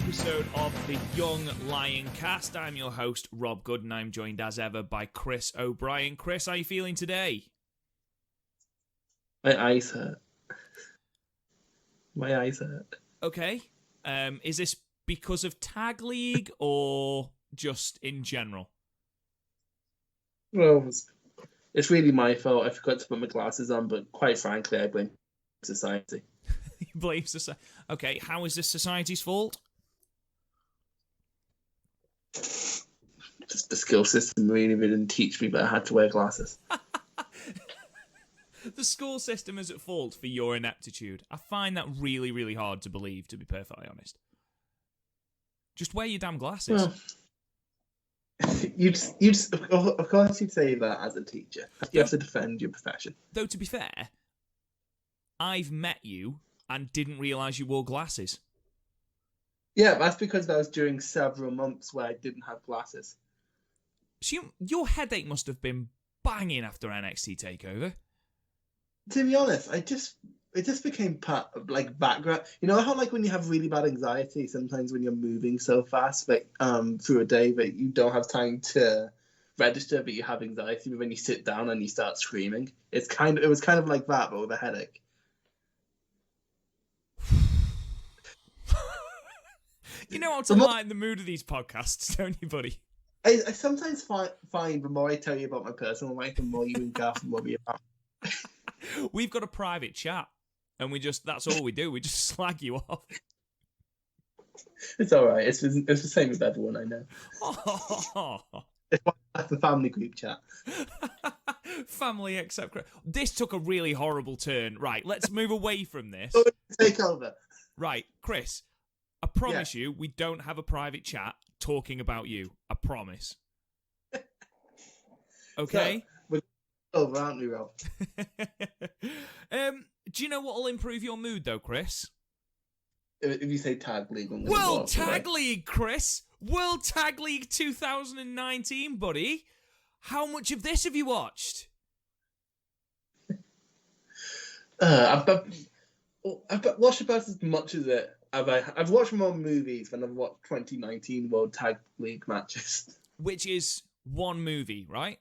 episode of the Young Lion Cast. I'm your host, Rob Good, and I'm joined as ever by Chris O'Brien. Chris, how are you feeling today? My eyes hurt. Okay. Is this because of Tag League or just in general? Well, it's really my fault. I forgot to put my glasses on, but quite frankly, I blame society. You blame society. Okay, how is this society's fault? Just the skill system really didn't teach me, but I had to wear glasses. The school system is at fault for your ineptitude. I find that really, really hard to believe, to be perfectly honest. Just wear your damn glasses. Well, of course you'd say that as a teacher. You have to defend your profession. Though, to be fair, I've met you and didn't realise you wore glasses. Yeah, that's because that was during several months where I didn't have glasses. So your headache must have been banging after NXT TakeOver. To be honest, it just became part of, like, background. You know how, like, when you have really bad anxiety, sometimes when you're moving so fast, like, through a day, that you don't have time to register that you have anxiety, but when you sit down and you start screaming, it was kind of like that, but with a headache. You know how to lighten the mood of these podcasts, don't you, buddy? I sometimes find the more I tell you about my personal life, the more you and Gaff worry about. We've got a private chat, and that's all we do. We just slag you off. It's all right. It's the same with everyone I know. It's the family group chat. Family except Chris. This took a really horrible turn. Right, let's move away from this. Take over. Right, Chris, I promise you we don't have a private chat talking about you. I promise. Okay? So, over, aren't we, Rob? Do you know what will improve your mood, though, Chris? If you say Tag League. World Tag League, Chris! World Tag League 2019, buddy! How much of this have you watched? I've watched about as much as it. I've watched more movies than I've watched 2019 World Tag League matches. Which is one movie, right?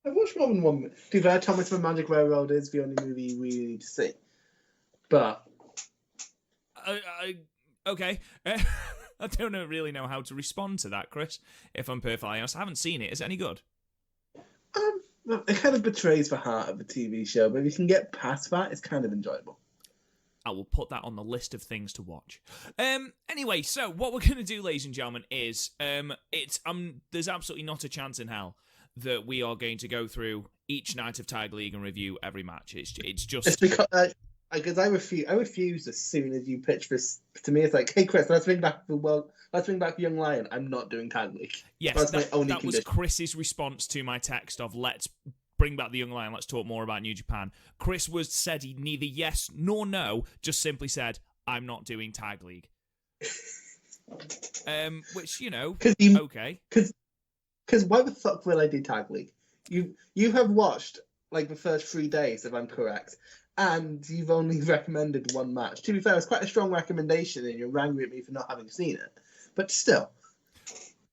I've watched more than one movie. To be fair, Thomas the Magic Railroad is the only movie you really need to see. But... okay. I don't really know how to respond to that, Chris, if I'm perfectly honest. I haven't seen it. Is it any good? It kind of betrays the heart of the TV show, but if you can get past that, it's kind of enjoyable. I will put that on the list of things to watch. Anyway, so what we're going to do, ladies and gentlemen, is there's absolutely not a chance in hell that we are going to go through each night of Tag League and review every match. It's just... It's because I refuse as soon as you pitch this to me. It's like, hey Chris, let's bring back Young Lion. I'm not doing Tag League. Yes, that was Chris's response to my text of let's bring back the Young Lion. Let's talk more about New Japan. Chris said he neither yes nor no. Just simply said I'm not doing Tag League. Which okay. Because why the fuck will I do Tag League? You have watched like the first 3 days, if I'm correct. And you've only recommended one match. To be fair, it's quite a strong recommendation, and you're angry at me for not having seen it. But still.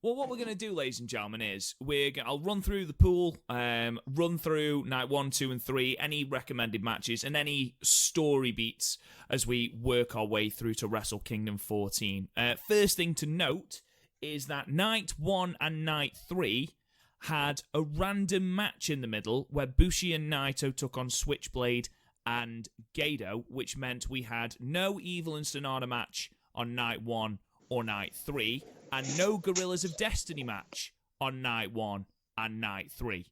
Well, what we're going to do, ladies and gentlemen, is I'll run through the pool, run through night 1, 2, and 3, any recommended matches, and any story beats as we work our way through to Wrestle Kingdom 14. First thing to note is that night 1 and night 3 had a random match in the middle where Bushi and Naito took on Switchblade and Gedo, which meant we had no Evil and Sonata match on night 1 or night 3, and no Gorillas of Destiny match on night 1 and night 3.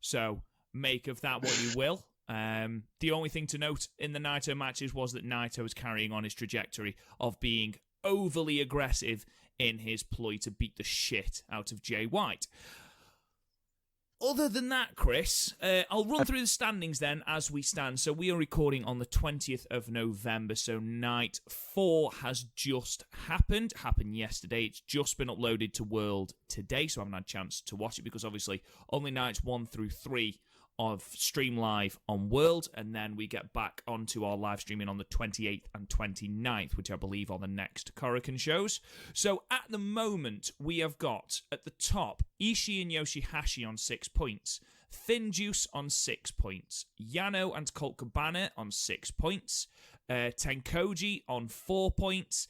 So make of that what you will. The only thing to note in the Naito matches was that Naito was carrying on his trajectory of being overly aggressive in his ploy to beat the shit out of Jay White. Other than that, Chris, I'll run through the standings then as we stand. So we are recording on the 20th of November, so night 4 has just happened yesterday. It's just been uploaded to World today, so I haven't had a chance to watch it because obviously only nights 1 through 3 of Stream Live on World, and then we get back onto our live streaming on the 28th and 29th, which I believe are the next Korakuen shows. So at the moment, we have got at the top Ishii and Yoshihashi on 6 points, Thin Juice on 6 points, Yano and Colt Cabana on 6 points, Tenkoji on 4 points,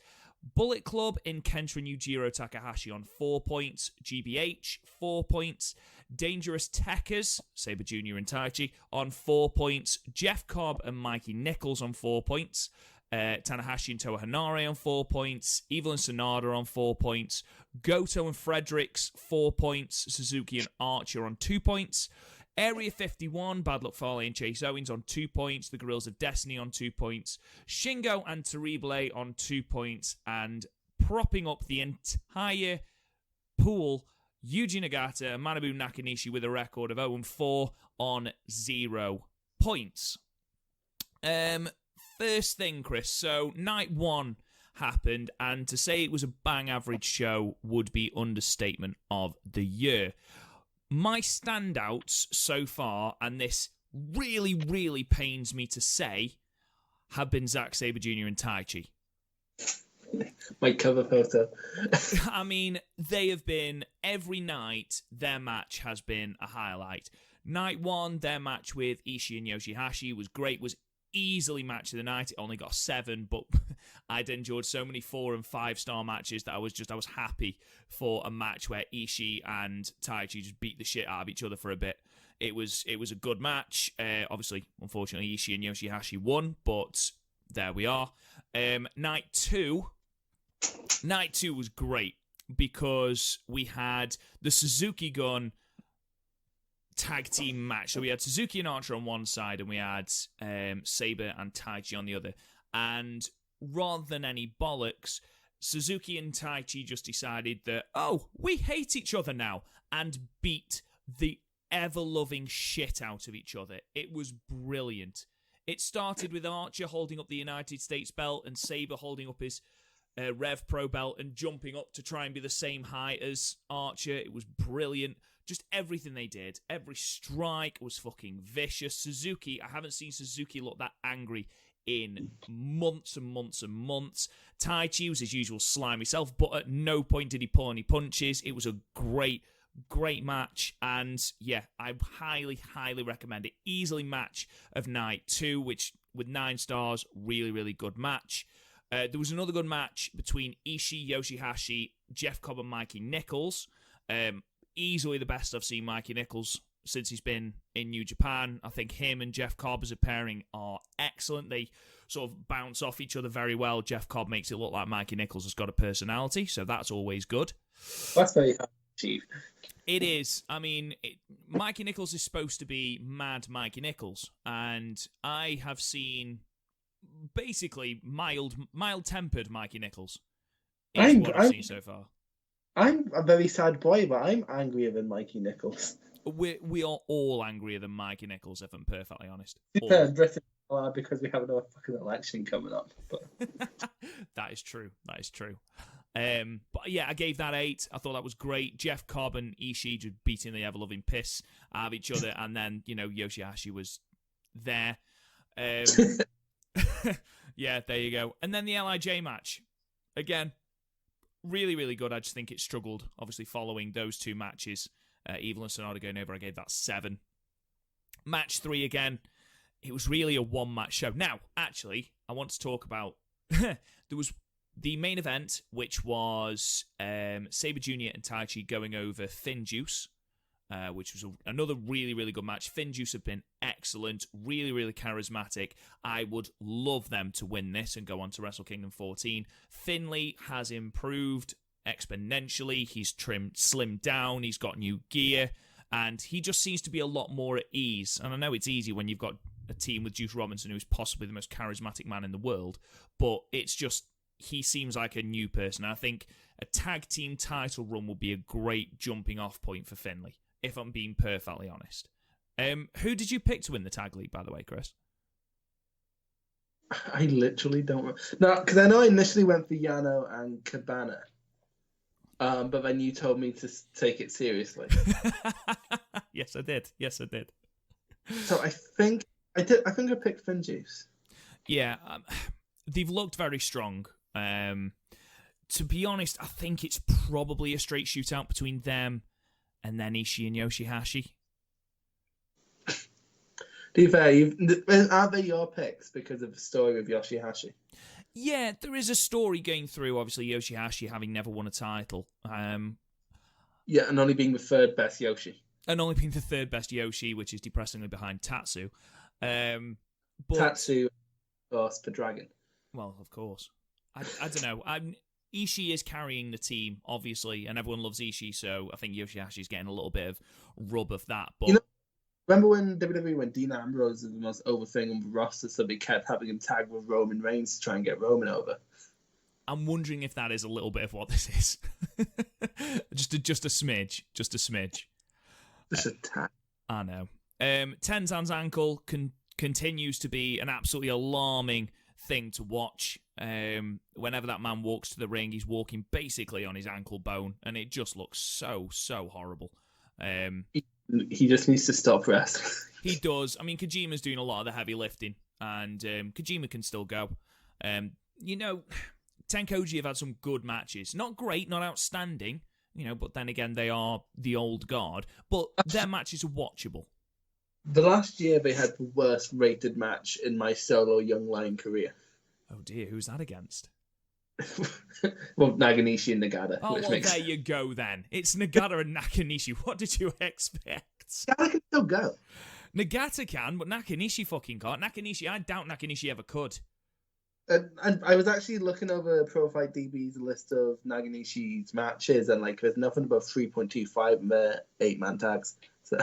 Bullet Club in Kenta and Yujiro Takahashi on 4 points, GBH 4 points, Dangerous Techers, Sabre Jr. and Taichi on 4 points, Jeff Cobb and Mikey Nichols on 4 points, Tanahashi and Toa Hanare on 4 points, Evil and Sonada on 4 points, Goto and Fredericks 4 points, Suzuki and Archer on 2 points, Area 51, Bad Luck Fale and Chase Owens on 2 points, The Gorillas of Destiny on 2 points, Shingo and Terrible on 2 points, and propping up the entire pool, Yuji Nagata and Manabu Nakanishi with a record of 0-4 on 0 points. First thing, Chris, so night 1 happened, and to say it was a bang average show would be understatement of the year. My standouts so far, and this really, really pains me to say, have been Zack Sabre Jr. and Taichi. My cover photo. I mean, they have been, every night, their match has been a highlight. Night 1, their match with Ishii and Yoshihashi was great, was easily match of the night. It only got 7, but I'd enjoyed so many 4 and 5 star matches that I was happy for a match where Ishii and Taichi just beat the shit out of each other for a bit. It was a good match. Obviously, unfortunately, Ishii and Yoshihashi won, but there we are. Night 2 was great because we had the Suzuki Gun tag team match. So we had Suzuki and Archer on one side, and we had Sabre and Taichi on the other. And rather than any bollocks, Suzuki and Taichi just decided that, we hate each other now, and beat the ever-loving shit out of each other. It was brilliant. It started with Archer holding up the United States belt and Sabre holding up his Rev Pro belt and jumping up to try and be the same height as Archer. It was brilliant. Just everything they did. Every strike was fucking vicious. Suzuki, I haven't seen Suzuki look that angry in months and months and months. Taichi was his usual slimy self, but at no point did he pull any punches. It was a great match, and yeah, I highly, highly recommend it. Easily match of night 2, which with 9 stars, really, really good match. There was another good match between Ishii, Yoshihashi, Jeff Cobb and Mikey Nichols. Easily the best I've seen Mikey Nichols since he's been in New Japan. I think him and Jeff Cobb as a pairing are excellent. They sort of bounce off each other very well. Jeff Cobb makes it look like Mikey Nichols has got a personality, so that's always good. That's very hard to achieve. It is. I mean, Mikey Nichols is supposed to be mad Mikey Nichols, and I have seen basically mild-tempered Mikey Nichols. Is what I've seen so far. I'm a very sad boy, but I'm angrier than Mikey Nichols. We are all angrier than Mikey Nichols, if I'm perfectly honest. Britain are, because we have another fucking election coming up. But That is true. But yeah, I gave that 8. I thought that was great. Jeff Cobb and Ishii just beating the ever-loving piss out of each other, and then, Yoshihashi was there. Yeah, there you go. And then the LIJ match. Again, really, really good. I just think it struggled, obviously, following those 2 matches. Evil and Sonata going over, I gave that 7. Match 3 again. It was really a one-match show. Now, actually, I want to talk about... there was the main event, which was Sabre Jr. and Taichi going over Thin Juice, which was another really, really good match. Thin Juice have been excellent, really, really charismatic. I would love them to win this and go on to Wrestle Kingdom 14. Finlay has improved exponentially. He's slimmed down. He's got new gear, and he just seems to be a lot more at ease. And I know it's easy when you've got a team with Juice Robinson, who's possibly the most charismatic man in the world, but it's just, he seems like a new person. I think a tag team title run would be a great jumping off point for Finlay, if I'm being perfectly honest. Who did you pick to win the tag league, by the way, Chris? I literally don't know. No, because I know I initially went for Yano and Cabana. But then you told me to take it seriously. Yes, I did. So I think I picked Finjuice. Yeah, they've looked very strong. To be honest, I think it's probably a straight shootout between them and then Ishii and Yoshihashi. To be fair, are they your picks because of the story of Yoshihashi? Yeah, there is a story going through, obviously, Yoshihashi having never won a title. Yeah, and only being the third best Yoshi. And only being the third best Yoshi, which is depressingly behind Tatsu. But, Tatsu, of course, the dragon. Well, of course. I don't know. Ishii is carrying the team, obviously, and everyone loves Ishii, so I think Yoshihashi's getting a little bit of rub of that. But remember when WWE, when Dean Ambrose was the most over thing on the roster, so they kept having him tag with Roman Reigns to try and get Roman over? I'm wondering if that is a little bit of what this is. just a smidge. Just a smidge. Just a tag. I know. Tenzan's ankle continues to be an absolutely alarming thing to watch. Whenever that man walks to the ring, he's walking basically on his ankle bone, and it just looks so horrible. He just needs to stop wrestling. He does. I mean, Kojima's doing a lot of the heavy lifting, and Kojima can still go. Tenkoji have had some good matches. Not great, not outstanding, but then again, they are the old guard. But their matches are watchable. The last year, they had the worst rated match in my solo Young Lion career. Oh dear, who's that against? Well, Naganishi and Nagata. Oh, well, there you go then. It's Nagata and Nakanishi. What did you expect? Nagata can still go. Nagata can, but Nakanishi fucking can't. Nakanishi, I doubt Nakanishi ever could. And I was actually looking over Pro Fight DB's list of Naganishi's matches, and there's nothing above 3.25 in their 8-man tags. So.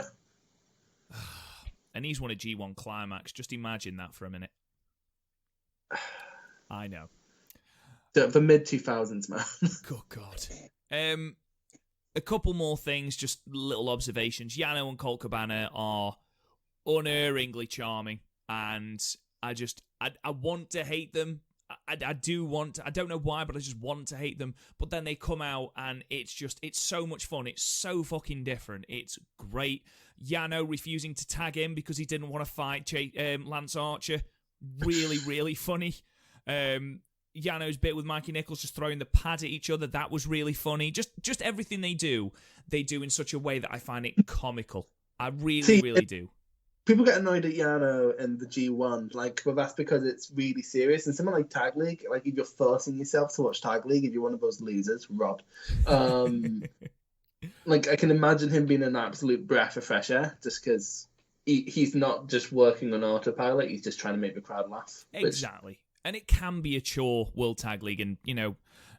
And he's won a G1 Climax. Just imagine that for a minute. I know. The mid-2000s, man. Good God. A couple more things, just little observations. Yano and Colt Cabana are unerringly charming, and I want to hate them. I don't know why, but I just want to hate them. But then they come out, and it's so much fun. It's so fucking different. It's great. Yano refusing to tag him because he didn't want to fight Lance Archer. Really, really funny. Yano's bit with Mikey Nichols just throwing the pad at each other, that was really funny. Just everything they do in such a way that I find it comical. I really, really do. People get annoyed at Yano and the G1, but that's because it's really serious. And something like Tag League, if you're forcing yourself to watch Tag League, if you're one of those losers, Rob, I can imagine him being an absolute breath of fresh air, just because he's not just working on autopilot, he's just trying to make the crowd laugh. Exactly. And it can be a chore, World Tag League. And,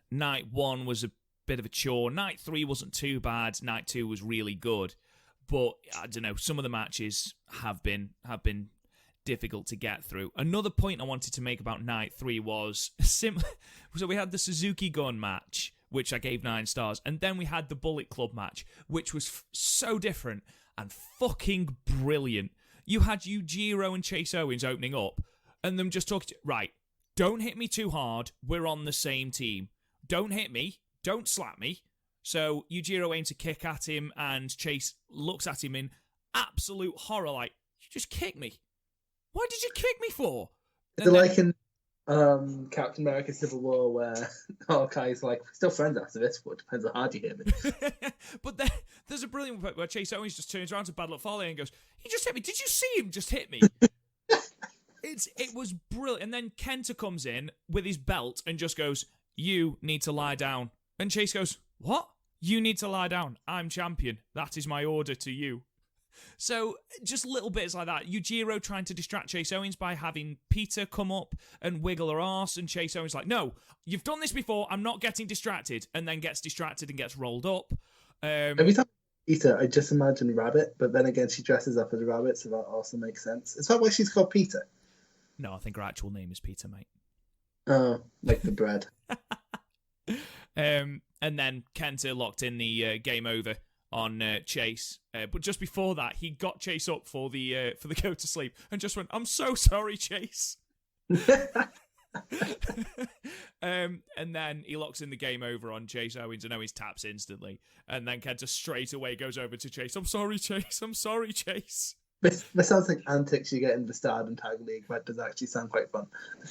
night 1 was a bit of a chore. Night 3 wasn't too bad. Night 2 was really good. But, I don't know, some of the matches have been difficult to get through. Another point I wanted to make about Night 3 was so we had the Suzuki Gun match, which I gave 9 stars. And then we had the Bullet Club match, which was so different and fucking brilliant. You had Yujiro and Chase Owens opening up, and them just talking, right, don't hit me too hard, we're on the same team. Don't hit me, don't slap me. So Yujiro aims a kick at him, and Chase looks at him in absolute horror, like, you just kicked me. What did you kick me for? Is it like in Captain America Civil War, where Hawkeye's like, we're still friends after this, but it depends how hard you hit me. But there's a brilliant point where Chase Owens just turns around to Bad Luck Fale and goes, he just hit me. Did you see him just hit me? It was brilliant. And then Kenta comes in with his belt and just goes, you need to lie down. And Chase goes, what? You need to lie down. I'm champion. That is my order to you. So, just little bits like that. Yujiro trying to distract Chase Owens by having Peter come up and wiggle her arse, and Chase Owens like, no, you've done this before, I'm not getting distracted, and then gets distracted and gets rolled up. Every time Peter, I just imagine Rabbit, but then again, she dresses up as a rabbit, so that also makes sense. Is that why she's called Peter? No, I think her actual name is Peter, mate. Oh, like the bread. And then Kenta locked in the game over on Chase, but just before that, he got Chase up for the go to sleep and just went, "I'm so sorry, Chase." And then he locks in the game over on Chase Owens, and Owens taps instantly, and then Kenta straight away goes over to Chase. "I'm sorry, Chase. I'm sorry, Chase." This sounds like antics you get in the Stardom Tag League, but it does actually sound quite fun.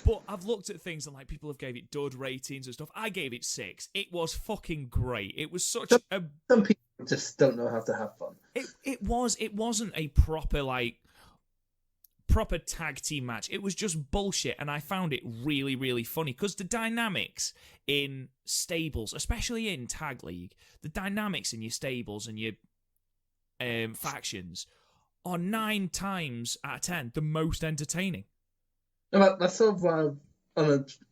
But I've looked at things and like people have gave it dud ratings and stuff. I gave it 6. It was fucking great. It was such a... Some people just don't know how to have fun. It wasn't a proper tag team match. It was just bullshit, and I found it really, really funny because the dynamics in stables, especially in Tag League, the dynamics in your stables and your factions are 9 times out of 10 the most entertaining. That's sort of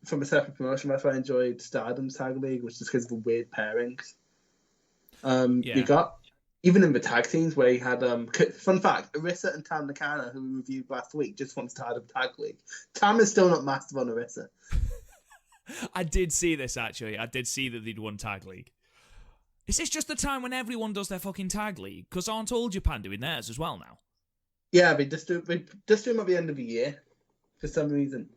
from a separate promotion. That's why I enjoyed Stardom's Tag League, which is because of the weird pairings. You got even in the tag teams where you had fun fact, Arisa and Tam Nakano, who we reviewed last week, just won Stardom Tag League. Tam is still not master on Arisa. I did see this actually. I did see that they'd won Tag League. Is this just the time when everyone does their fucking Tag League? Because aren't all Japan doing theirs as well now? Yeah, they just do them at the end of the year for some reason.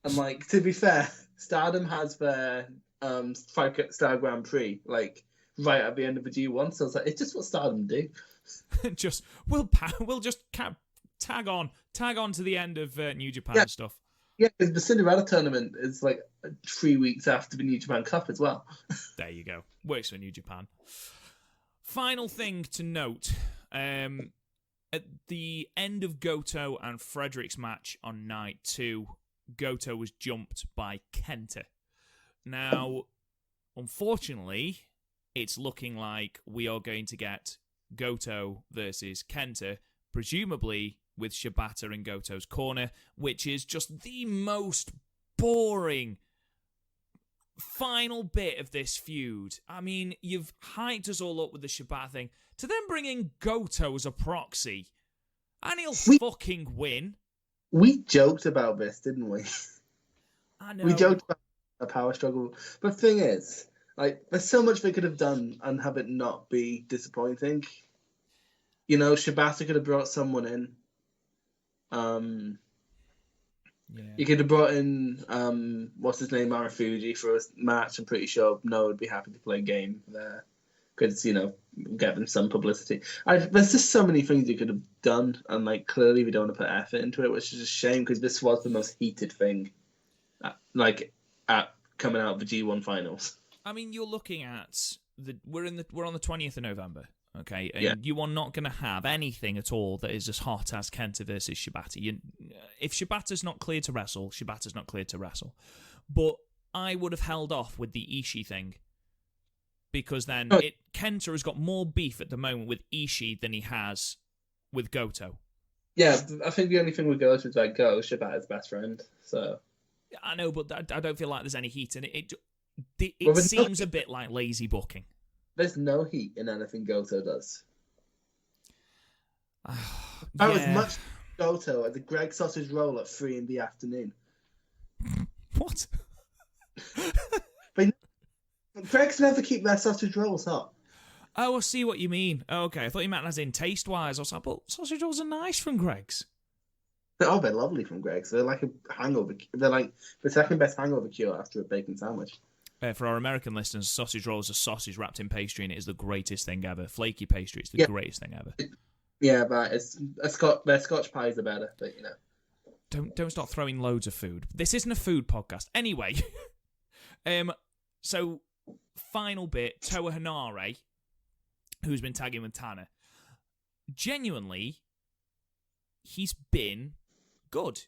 And like, to be fair, Stardom has their 5-star Grand Prix like right at the end of the G1, so I was like, it's just what Stardom do. we'll just tag on to the end of New Japan stuff. Yeah, because the Cinderella tournament is like 3 weeks after the New Japan Cup as well. There you go. Works for New Japan. Final thing to note. At the end of Goto and Frederick's match on night 2, Goto was jumped by Kenta. Now, unfortunately, it's looking like we are going to get Goto versus Kenta, presumably with Shibata in Goto's corner, which is just the most boring final bit of this feud. I mean, you've hyped us all up with the Shibata thing, to then bring in Goto as a proxy, and he'll fucking win. We joked about this, didn't we? I know. We joked about a power struggle. But the thing is, like, there's so much they could have done and have it not be disappointing. You know, Shibata could have brought someone in. You could have brought in, what's his name, Marufuji for a match. I'm pretty sure Noah would be happy to play a game there. Because, you know, get them some publicity. There's just so many things you could have done, and, like, clearly we don't want to put effort into it, which is a shame, because this was the most heated thing, coming out of the G1 finals. I mean, you're looking at we're on the 20th of November, okay, and you are not going to have anything at all that is as hot as Kenta versus Shibata. If Shibata's not cleared to wrestle, Shibata's not cleared to wrestle. But I would have held off with the Ishii thing, because then Kenta has got more beef at the moment with Ishii than he has with Goto. Yeah, I think the only thing with Goto is like Shibata's best friend. So I know, but I don't feel like there's any heat in it. It seems a bit like lazy booking. There's no heat in anything Goto does. I was much Goto at the Greg sausage roll at 3 p.m. What? But Greg's never keep their sausage rolls hot. Oh, I see what you mean. Okay, I thought you meant as in taste-wise. I was like, but sausage rolls are nice from Greg's. They're lovely from Greg's. They're like a hangover. They're like the second best hangover cure after a bacon sandwich. For our American listeners, sausage rolls are sausage wrapped in pastry, and it is the greatest thing ever. Flaky pastry, it's the greatest thing ever. But their Scotch pies are better, but you know. Don't start throwing loads of food. This isn't a food podcast. Anyway, so final bit, Toa Hanare, who's been tagging with Tana. Genuinely, he's been good.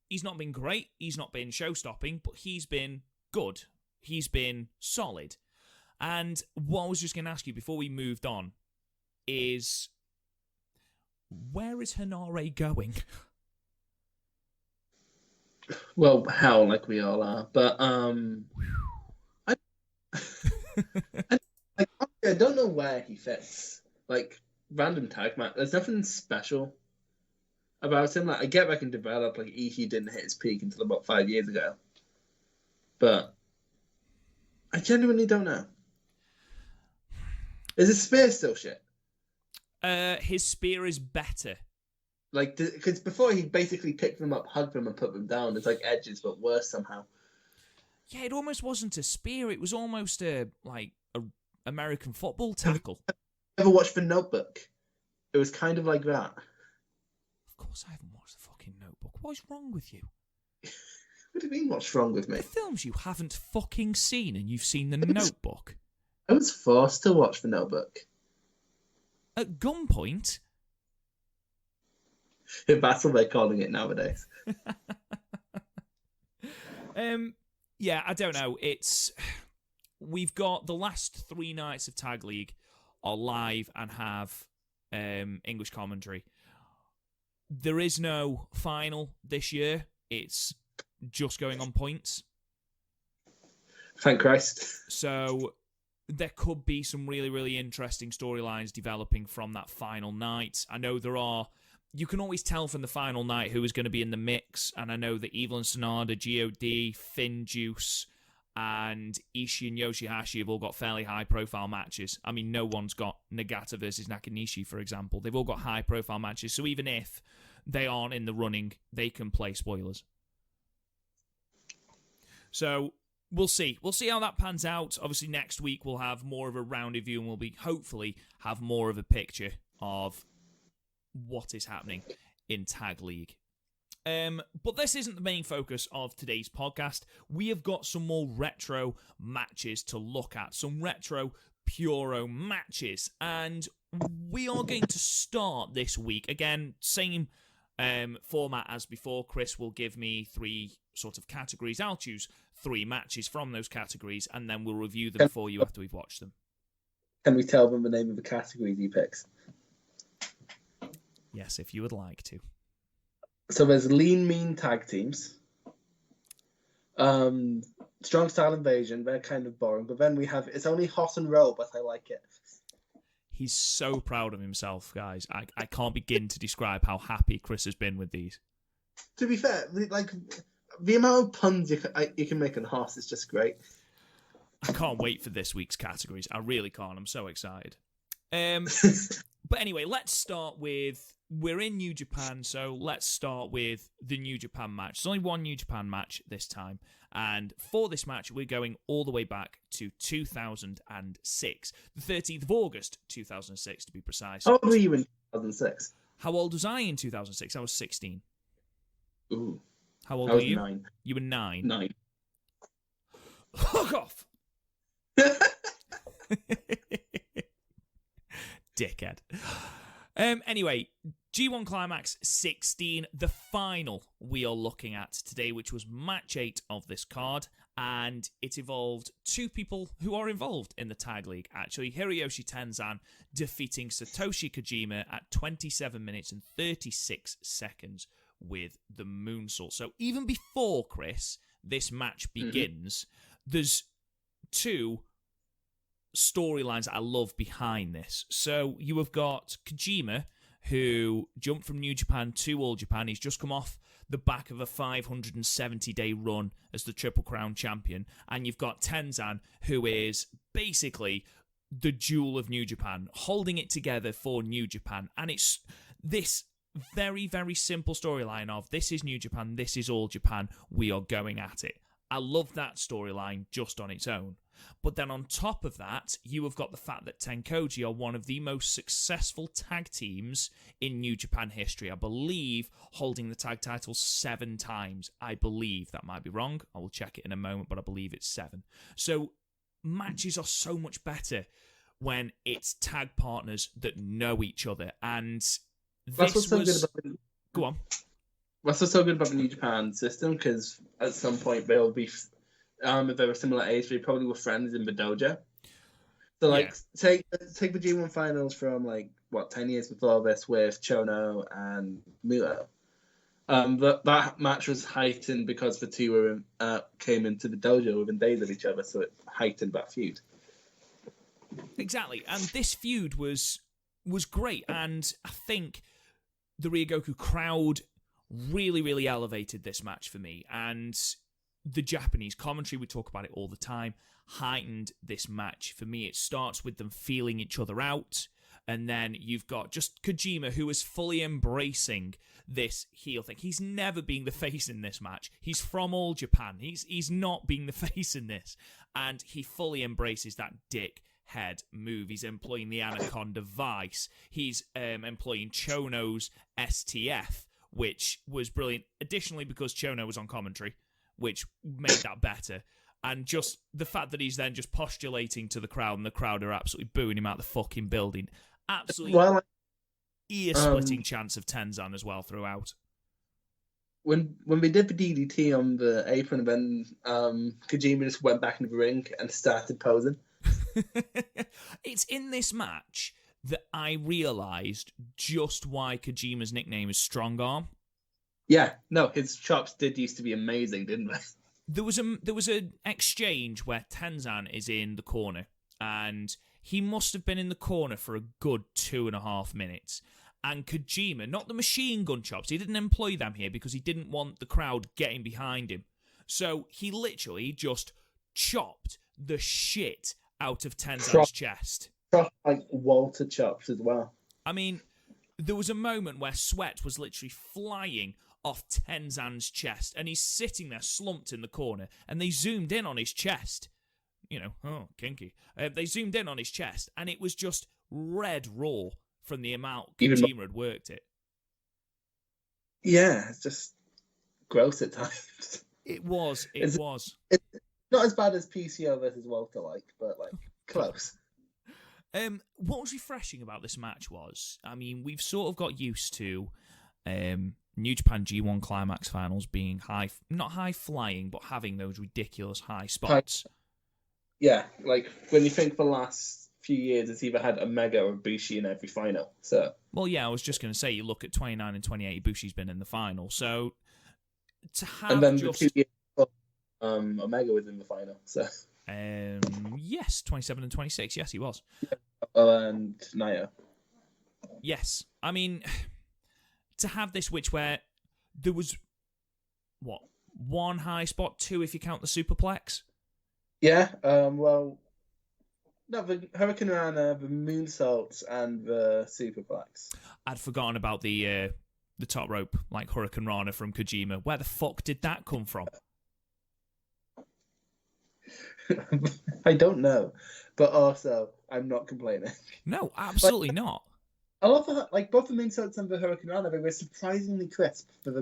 He's not been great. He's not been show-stopping, but he's been good. He's been solid. And what I was just going to ask you before we moved on is, where is Hanare going? Well, hell, like we all are. But I don't know where he fits. Like, random tag match. There's nothing special about him. Like, I get back and develop. Like, Ishii didn't hit his peak until about 5 years ago. But I genuinely don't know. Is his spear still shit? His spear is better. Like, because before he basically picked them up, hugged them, and put them down. It's like Edges, but worse somehow. Yeah, it almost wasn't a spear. It was almost a American football tackle. Have you ever watched The Notebook? It was kind of like that. course I haven't watched the fucking Notebook. What is wrong with you? What do you mean, what's wrong with me? The films you haven't fucking seen and you've seen the Notebook. I was forced to watch The Notebook. At gunpoint? If that's what they're calling it nowadays. Yeah, I don't know. We've got the last 3 nights of Tag League are live and have English commentary. There is no final this year. It's just going on points. Thank Christ. So there could be some really, really interesting storylines developing from that final night. I know there are. You can always tell from the final night who is going to be in the mix, and I know that Evil and Sonada, God, Finn Juice, and Ishii and Yoshihashi have all got fairly high-profile matches. I mean, no one's got Nagata versus Nakanishi, for example. They've all got high-profile matches, so even if they aren't in the running, they can play spoilers. So we'll see. We'll see how that pans out. Obviously, next week we'll have more of a rounded view, and we'll be hopefully have more of a picture of what is happening in Tag League. But this isn't the main focus of today's podcast. We have got some more retro matches to look at, some retro Puro matches, and we are going to start this week. Again, same format as before. Chris will give me 3 sort of categories. I'll choose 3 matches from those categories, and then we'll review them for you after we've watched them. Can we tell them the name of the categories he picks? Yes, if you would like to. So there's lean, mean tag teams. Strong style invasion. They're kind of boring. But then we have, it's only hot and roll, but I like it. He's so proud of himself, guys. I can't begin to describe how happy Chris has been with these. To be fair, like the amount of puns you can make on hot is just great. I can't wait for this week's categories. I really can't. I'm so excited. But anyway, let's start with... We're in New Japan, so let's start with the New Japan match. There's only one New Japan match this time, and for this match, we're going all the way back to 2006. The 13th of August, 2006, to be precise. How old were you in 2006? How old was I in 2006? I was 16. Ooh. How old were you? 9. You were 9. 9. Fuck off! Dickhead. Anyway, G1 Climax 16, the final we are looking at today, which was match 8 of this card, and it involved 2 people who are involved in the Tag League, actually. Hiroyoshi Tenzan defeating Satoshi Kojima at 27 minutes and 36 seconds with the moonsault. So even before, Chris, this match begins, there's 2 storylines that I love behind this. So you have got Kojima, who jumped from New Japan to All Japan. He's just come off the back of a 570-day run as the Triple Crown champion. And you've got Tenzan, who is basically the jewel of New Japan, holding it together for New Japan. And it's this very, very simple storyline of, this is New Japan, this is All Japan, we are going at it. I love that storyline just on its own. But then on top of that, you have got the fact that Tenkoji are one of the most successful tag teams in New Japan history. I believe holding the tag titles 7 times. I believe. That might be wrong. I will check it in a moment, but I believe it's 7. So matches are so much better when it's tag partners that know each other. And this was... Go on. That's what's so good about the New Japan system, because at some point they'll be... if they were similar age, they probably were friends in the dojo. So, like, take the G1 finals from, 10 years before this with Chono and Muto. That match was heightened because the 2 came into the dojo within days of each other, so it heightened that feud. Exactly, and this feud was great, and I think the Ryogoku crowd really, really elevated this match for me, and the Japanese commentary, we talk about it all the time, heightened this match. For me, it starts with them feeling each other out, and then you've got just Kojima, who is fully embracing this heel thing. He's never being the face in this match. He's from All Japan. He's not being the face in this, and he fully embraces that dick head move. He's employing the Anaconda Vice. He's employing Chono's STF, which was brilliant. Additionally, because Chono was on commentary, which made that better. And just the fact that he's then just postulating to the crowd, and the crowd are absolutely booing him out the fucking building. Absolutely ear-splitting chants of Tenzan as well throughout. When we did the DDT on the apron, then Kojima just went back in the ring and started posing. It's in this match that I realised just why Kojima's nickname is Strong Arm. Yeah, no, his chops did used to be amazing, didn't they? There was an exchange where Tenzan is in the corner, and he must have been in the corner for a good 2.5 minutes. And Kojima, not the machine gun chops, he didn't employ them here because he didn't want the crowd getting behind him. So he literally just chopped the shit out of Tenzan's chest. Like Walter chops as well. I mean, there was a moment where sweat was literally flying off Tenzan's chest, and he's sitting there slumped in the corner, and they zoomed in on his chest. You know, oh, kinky. They zoomed in on his chest, and it was just red raw from the amount Kojima had worked it. Yeah, it's just gross at times. It was. It's not as bad as PCO versus Walter, but close. What was refreshing about this match was, I mean, we've sort of got used to New Japan G1 Climax finals being not high flying, but having those ridiculous high spots. Yeah, like when you think the last few years, it's either had Omega or Ibushi in every final. So, well, yeah, I was just going to say, you look at 29 and 28, Ibushi's been in the final. So to have and then the 2 years, Omega was in the final. So, yes, 27 and 26. Yes, he was. And Naya. Yes, I mean, to have this where there was one high spot, 2 if you count the superplex. Yeah, well, no, the Hurricane Rana, the moonsaults, and the superplex. I'd forgotten about the top rope, like Hurricane Rana from Kojima. Where the fuck did that come from? I don't know, but also I'm not complaining. No, absolutely not. I love that, like both the moonsaults and the Hurricane Rana, they were surprisingly crisp for the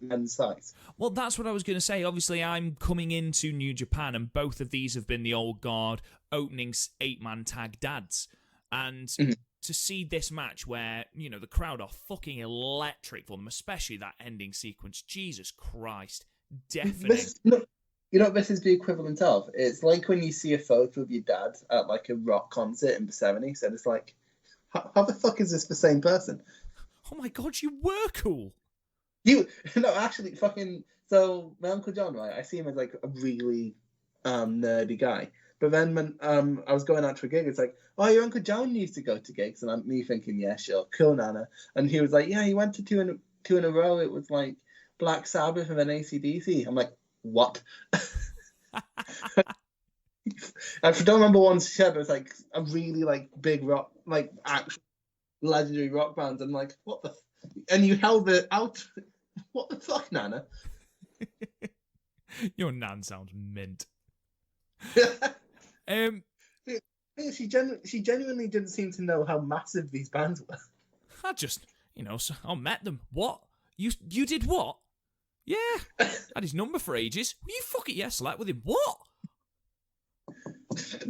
men's size. Well, that's what I was going to say. Obviously, I'm coming into New Japan, and both of these have been the old guard opening 8-man tag dads. And to see this match where, you know, the crowd are fucking electric for them, especially that ending sequence, Jesus Christ, deafening. You know what this is the equivalent of? It's like when you see a photo of your dad at like a rock concert in the 70s, and it's like, how the fuck is this the same person? Oh my god, you were cool. Actually, fucking. So my Uncle John, right? I see him as like a really nerdy guy. But then when I was going out to a gig, it's like, oh, your Uncle John used to go to gigs, and I'm me thinking, yeah, sure, cool, Nana. And he was like, yeah, he went to two in a row. It was like Black Sabbath and then AC/DC. I'm like, what? I don't remember one said it was like a really like big rock, like actual legendary rock band. I'm like, what the? And you held it out. What the fuck, Nana? Your nan sounds mint. She genuinely didn't seem to know how massive these bands were. I just, I met them. What? You did what? Yeah, had his number for ages. Will you fuck it? Yeah, slept with him. What?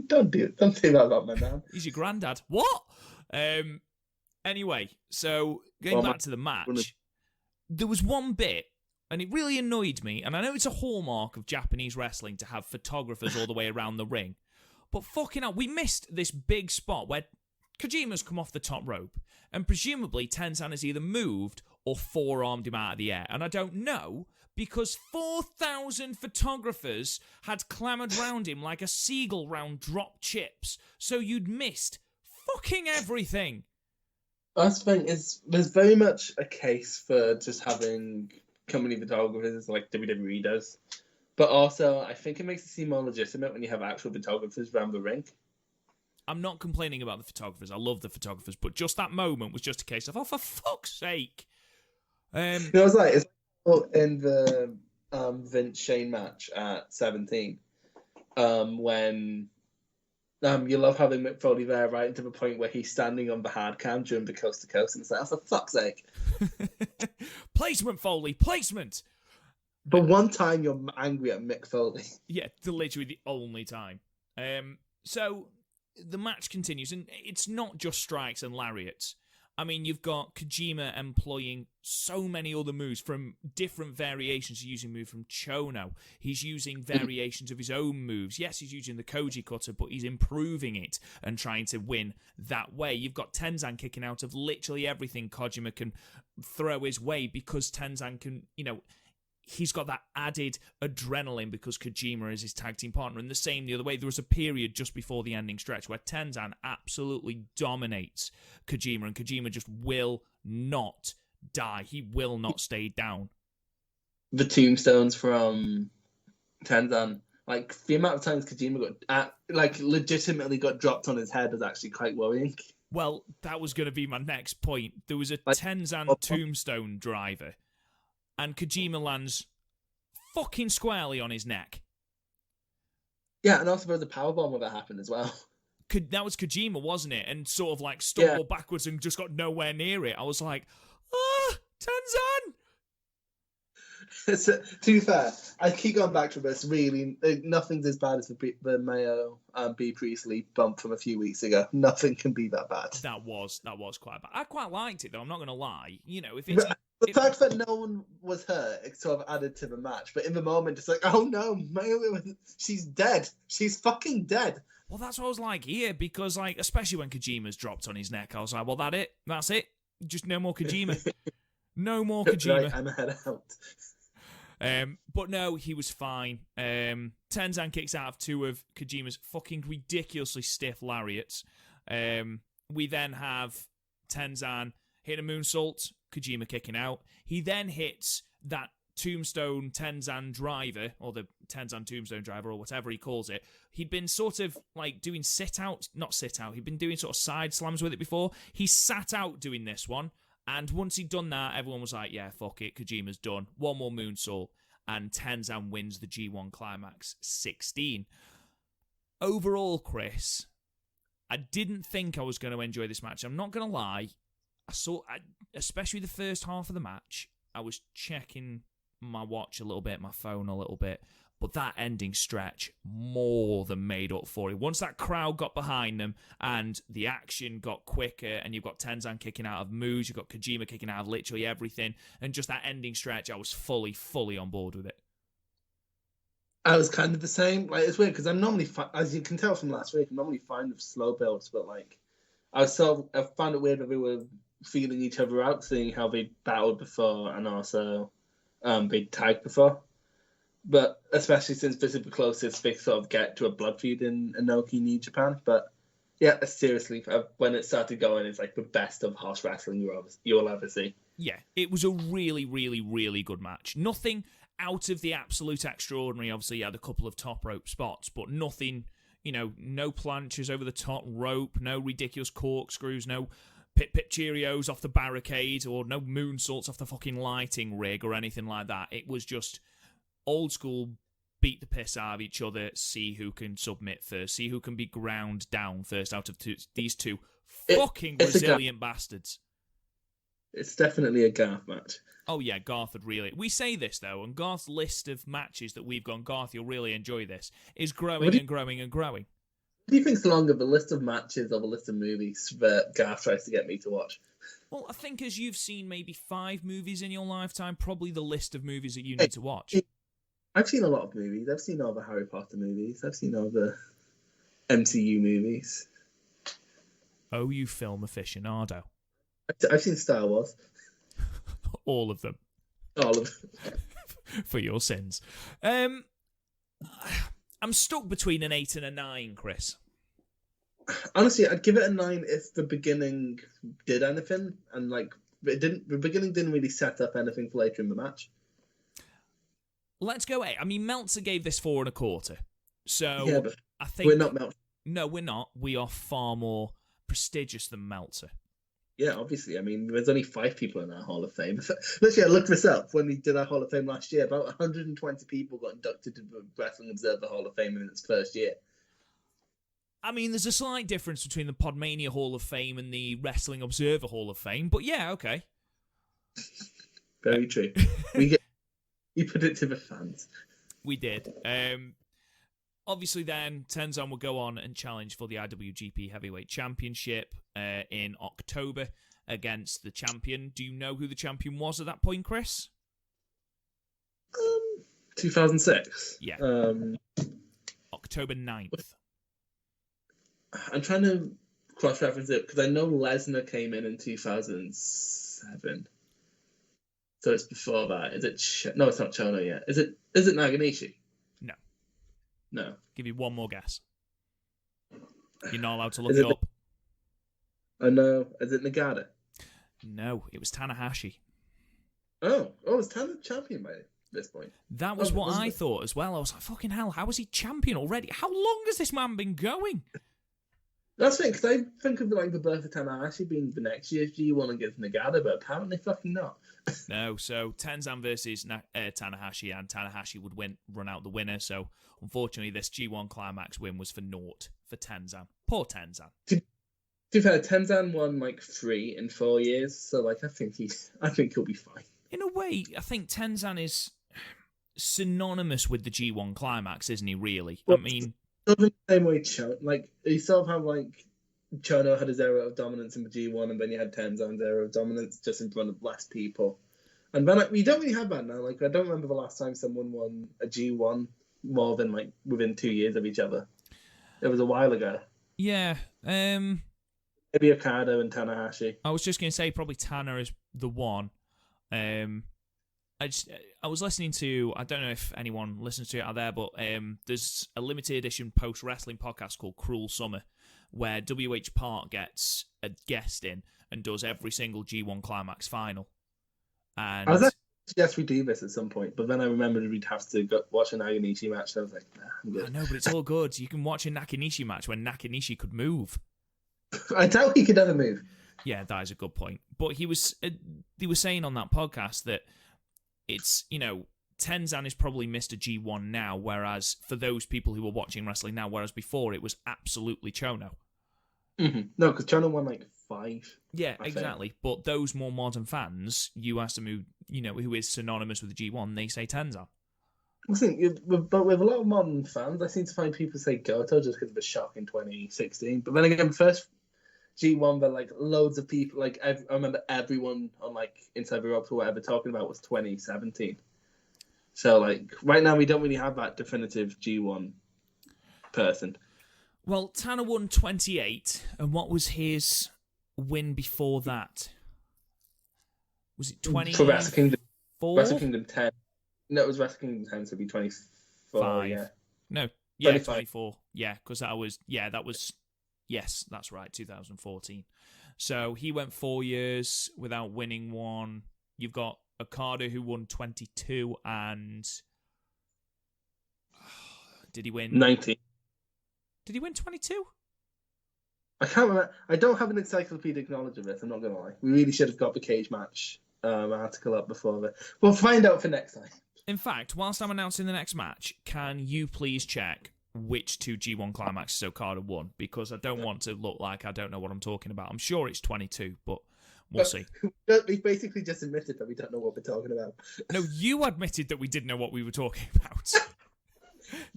Don't say that about my man. He's your granddad. What? Anyway, so going back to the match, there was one bit, and it really annoyed me, and I know it's a hallmark of Japanese wrestling to have photographers all the way around the ring, but fucking hell, we missed this big spot where Kojima's come off the top rope, and presumably Tenzan has either moved or forearmed him out of the air, and I don't know, because 4,000 photographers had clamoured round him like a seagull round drop chips, so you'd missed fucking everything. That's the thing, there's very much a case for just having company photographers like WWE does, but also I think it makes it seem more legitimate when you have actual photographers around the ring. I'm not complaining about the photographers, I love the photographers, but just that moment was just a case of, oh, for fuck's sake. It was like, it's in the Vince Shane match at 17, when You love having Mick Foley there, right, to the point where he's standing on the hard cam during the coast to coast, and it's like, oh, for fuck's sake. Placement, Foley, placement. But one time you're angry at Mick Foley. Yeah, literally the only time. So the match continues, and it's not just strikes and lariats. I mean, you've got Kojima employing so many other moves from different variations. He's using moves from Chono. He's using variations of his own moves. Yes, he's using the Koji cutter, but he's improving it and trying to win that way. You've got Tenzan kicking out of literally everything Kojima can throw his way because Tenzan can, he's got that added adrenaline because Kojima is his tag team partner. And the same the other way. There was a period just before the ending stretch where Tenzan absolutely dominates Kojima, and Kojima just will not die. He will not stay down. The tombstones from Tenzan, like the amount of times Kojima got legitimately got dropped on his head is actually quite worrying. Well, that was going to be my next point. There was a Tenzan tombstone driver, and Kojima lands fucking squarely on his neck. Yeah, and also there was a powerbomb when that happened as well. That was Kojima, wasn't it? And sort of like stumbled backwards and just got nowhere near it. I was like, Tenzan! To be fair, I keep going back to this. Really, nothing's as bad as the Mayo B Priestley bump from a few weeks ago. Nothing can be that bad. That was quite bad. I quite liked it though. I'm not going to lie. If it's the fact that no one was hurt, it sort of added to the match. But in the moment, it's like, oh no, Mayo, she's dead. She's fucking dead. Well, that's what I was like here because, especially when Kojima's dropped on his neck, I was like, well, that's it. Just no more Kojima. No more Kojima. Right, I'm head out. But no, he was fine. Tenzan kicks out of two of Kojima's fucking ridiculously stiff lariats. We then have Tenzan hit a moonsault, Kojima kicking out. He then hits that Tombstone Tenzan driver, or the Tenzan Tombstone driver, or whatever he calls it. He'd been sort of doing he'd been doing sort of side slams with it before. He sat out doing this one. And once he'd done that, everyone was like, yeah, fuck it, Kojima's done. One more moonsault, and Tenzan wins the G1 Climax 16. Overall, Chris, I didn't think I was going to enjoy this match. I'm not going to lie. Especially the first half of the match, I was checking my watch a little bit, my phone a little bit. But that ending stretch more than made up for it. Once that crowd got behind them and the action got quicker and you've got Tenzan kicking out of moves, you've got Kojima kicking out of literally everything, and just that ending stretch, I was fully on board with it. I was kind of the same. It's weird because I'm normally, as you can tell from last week, I'm normally fine with slow builds, but I found it weird that we were feeling each other out, seeing how they battled before and also they tagged before. But especially since this is the closest they sort of get to a blood feud in Inoki, New Japan. But yeah, seriously, when it started going, it's like the best of horse wrestling you'll ever see. Yeah, it was a really, really, really good match. Nothing out of the absolute extraordinary. Obviously, you had a couple of top rope spots, but nothing, no planches over the top rope, no ridiculous corkscrews, no pip Cheerios off the barricade, or no moonsaults off the fucking lighting rig or anything like that. It was just old school, beat the piss out of each other, see who can submit first, see who can be ground down first out of these two fucking resilient bastards. It's definitely a Garth match. Oh yeah, Garth would really... We say this though, and Garth's list of matches that we've gone, Garth, you'll really enjoy this, is growing and growing and growing. What do you think's longer, the list of matches or the list of movies that Garth tries to get me to watch? Well, I think as you've seen maybe 5 movies in your lifetime, probably the list of movies that you need to watch. I've seen a lot of movies. I've seen all the Harry Potter movies. I've seen all the MCU movies. Oh, you film aficionado. I've seen Star Wars. All of them. All of them. For your sins. I'm stuck between an 8 and a 9, Chris. Honestly, I'd give it a 9 if the beginning did anything, and the beginning didn't really set up anything for later in the match. Let's go 8. I mean, Meltzer gave this 4 1/4. So yeah, but I think we're not Meltzer. No, we're not. We are far more prestigious than Meltzer. Yeah, obviously. I mean, there's only 5 people in our Hall of Fame. Literally, I looked this up when we did our Hall of Fame last year. About 120 people got inducted to the Wrestling Observer Hall of Fame in its first year. I mean, there's a slight difference between the Podmania Hall of Fame and the Wrestling Observer Hall of Fame, but yeah, okay. Very true. You put it to the fans. We did. Obviously, then, Tenzan will go on and challenge for the IWGP Heavyweight Championship in October against the champion. Do you know who the champion was at that point, Chris? 2006. Yeah. October 9th. I'm trying to cross-reference it because I know Lesnar came in 2007. So it's before that. Is it? No, it's not Chono yet. Is it Naganishi? No. Give you one more guess. You're not allowed to look it up. I know. Is it Nagata? No, it was Tanahashi. Oh, it's Tana champion by this point. That was what I thought as well. I was like, fucking hell, how is he champion already? How long has this man been going? That's it, because I think of the birth of Tanahashi being the next year's G1 against Nagata, but apparently fucking not. No, so Tenzan versus Tanahashi, and Tanahashi would run out the winner. So unfortunately, this G1 Climax win was for naught for Tenzan. Poor Tenzan. To be fair, Tenzan won 3 in 4 years, so I think he'll be fine. In a way, I think Tenzan is synonymous with the G1 Climax, isn't he? Really, well, I mean, the same way you sort of have Chono had his era of dominance in the G1, and then you had Tenzan's era of dominance just in front of less people. And then we don't really have that now. I don't remember the last time someone won a G1 more than within 2 years of each other. It was a while ago. Yeah. Maybe Okada and Tanahashi. I was just going to say probably Tana is the one. I was listening to, I don't know if anyone listens to it out there, but there's a limited edition post-wrestling podcast called Cruel Summer, where WH Park gets a guest in and does every single G1 Climax final. And I was yes, we do this at some point, but then I remembered we'd have to go watch a Nakanishi match, and I was like, nah, I'm good. I know, but it's all good. You can watch a Nakanishi match when Nakanishi could move. I doubt he could ever move. Yeah, that is a good point. But he was saying on that podcast that it's, Tenzan is probably Mr. G1 now, whereas for those people who are watching wrestling now, whereas before it was absolutely Chono. Mm-hmm. No, because Chono won 5. Yeah, exactly. But those more modern fans, you ask them who is synonymous with the G1, they say Tenzan. I think, but with a lot of modern fans, I seem to find people say Goto just because of the shock in 2016. But then again, first G1 that loads of people, I remember everyone on Inside the Ropes or whatever talking about was 2017. So right now we don't really have that definitive G1 person. Well, Tana won 28, and what was his win before that? Was it 20? For Wrestle Kingdom 10. No, it was Wrestle Kingdom 10, so it'd be 24. 5. Yeah. No, yeah, 25. 24. Yeah, because that was, yes, that's right, 2014. So he went 4 years without winning one. You've got Okada who won 22, and did he win? 19. Did he win 22? I can't remember. I don't have an encyclopedic knowledge of this, I'm not going to lie. We really should have got the cage match article up before that. We'll find out for next time. In fact, whilst I'm announcing the next match, can you please check which 2 G1 Climaxes Okada won? Because I don't want to look like I don't know what I'm talking about. I'm sure it's 22, but we'll see. We basically just admitted that we don't know what we're talking about. No, you admitted that we didn't know what we were talking about.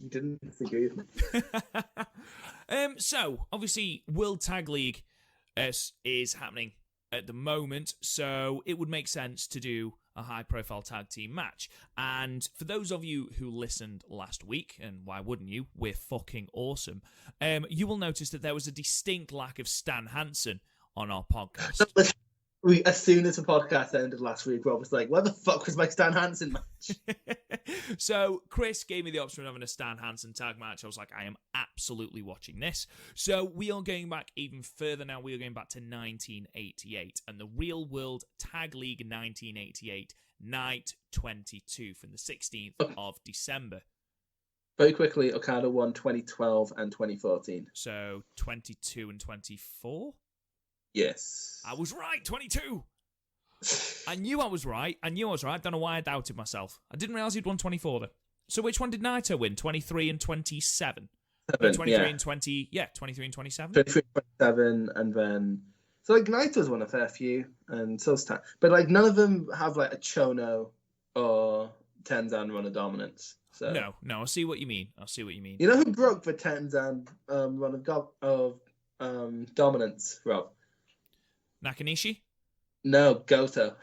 You didn't disagree with me. So, obviously, World Tag League is happening at the moment, so it would make sense to do a high-profile tag team match. And for those of you who listened last week, and why wouldn't you? We're fucking awesome. You will notice that there was a distinct lack of Stan Hansen on our podcast. As soon as the podcast ended last week, Rob was like, where the fuck was my Stan Hansen match? So Chris gave me the option of having a Stan Hansen tag match. I was like, I am absolutely watching this. So we are going back even further now. We are going back to 1988 and the Real World Tag League 1988 Night 22 from the 16th of December. Very quickly, Okada won 2012 and 2014. So 22 and 24? Yes. I was right, 22. I knew I was right. I don't know why I doubted myself. I didn't realise he'd won 24 though. So which one did Naito win? 23 and 27? No, 23 and 20. Yeah, 23 and 27. 23 and 27, and then so like Naito's won a fair few, and so's Tan. But like none of them have like a Chono or Tenzan run of dominance. So No, I see what you mean. You know who broke the Tenzan run of dominance, Rob? Nakanishi? No, Goto.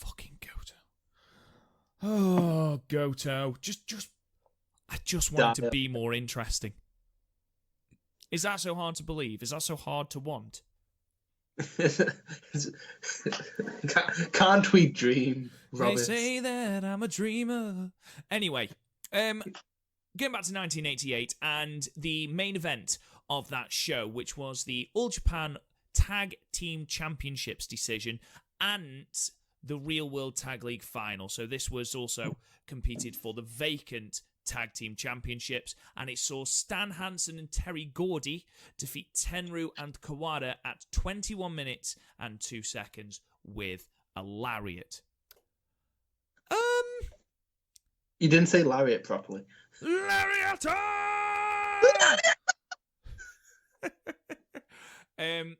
Fucking Goto. Oh, Goto. I just want it to be more interesting. Is that so hard to believe? Is that so hard to want? Can't we dream, Robert? They say that I'm a dreamer. Anyway, getting back to 1988 and the main event of that show, which was the All Japan Tag Team Championships decision and the Real World Tag League final. So this was also competed for the vacant Tag Team Championships, and it saw Stan Hansen and Terry Gordy defeat Tenryu and Kawada at 21 minutes and 2 seconds with a lariat. You didn't say lariat properly. Lariat!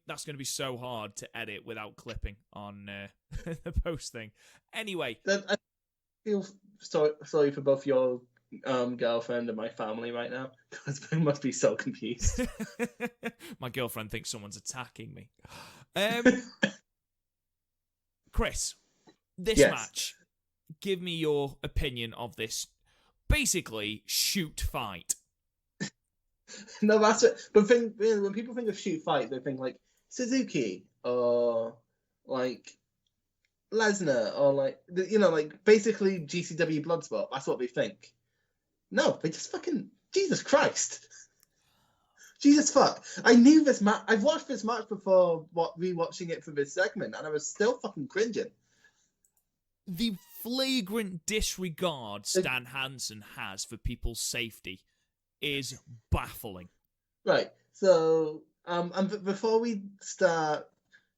That's going to be so hard to edit without clipping on the post thing. Anyway. I feel sorry for both your girlfriend and my family right now, because they must be so confused. My girlfriend thinks someone's attacking me. Chris, this match, give me your opinion of this basically shoot fight. No, that's it. But when people think of shoot fight, they think like Suzuki or like Lesnar or like basically GCW Bloodsport. That's what they think. No, they just fucking Jesus Christ. Jesus fuck. I knew this match. I've watched this match before rewatching it for this segment, and I was still fucking cringing. The flagrant disregard Stan Hansen has for people's safety is baffling. Right. So, before we start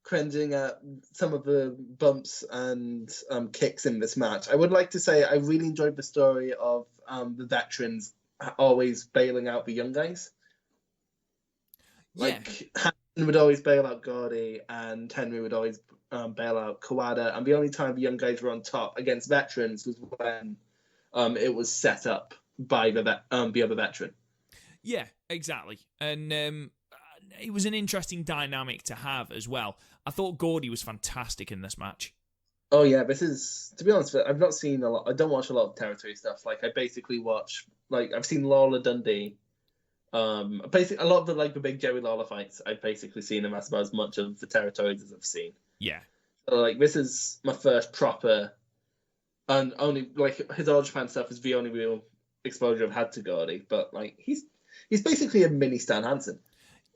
cringing at some of the bumps and kicks in this match, I would like to say I really enjoyed the story of the veterans always bailing out the young guys. Like, Hansen would always bail out Gordy, and Tenryu would always bail out Kawada, and the only time the young guys were on top against veterans was when it was set up by the other veteran. Yeah, exactly. And it was an interesting dynamic to have as well. I thought Gordy was fantastic in this match. Oh yeah, this is, to be honest, I've not seen a lot. I don't watch a lot of territory stuff. Like, I basically watch, like, I've seen Lawler Dundee. Basically a lot of the big Jerry Lawler fights, I've basically seen them as much of the territories as I've seen. Yeah. So like, this is my first proper, and only like his All Japan stuff is the only real exposure I've had to Gordy. But like, he's basically a mini Stan Hansen.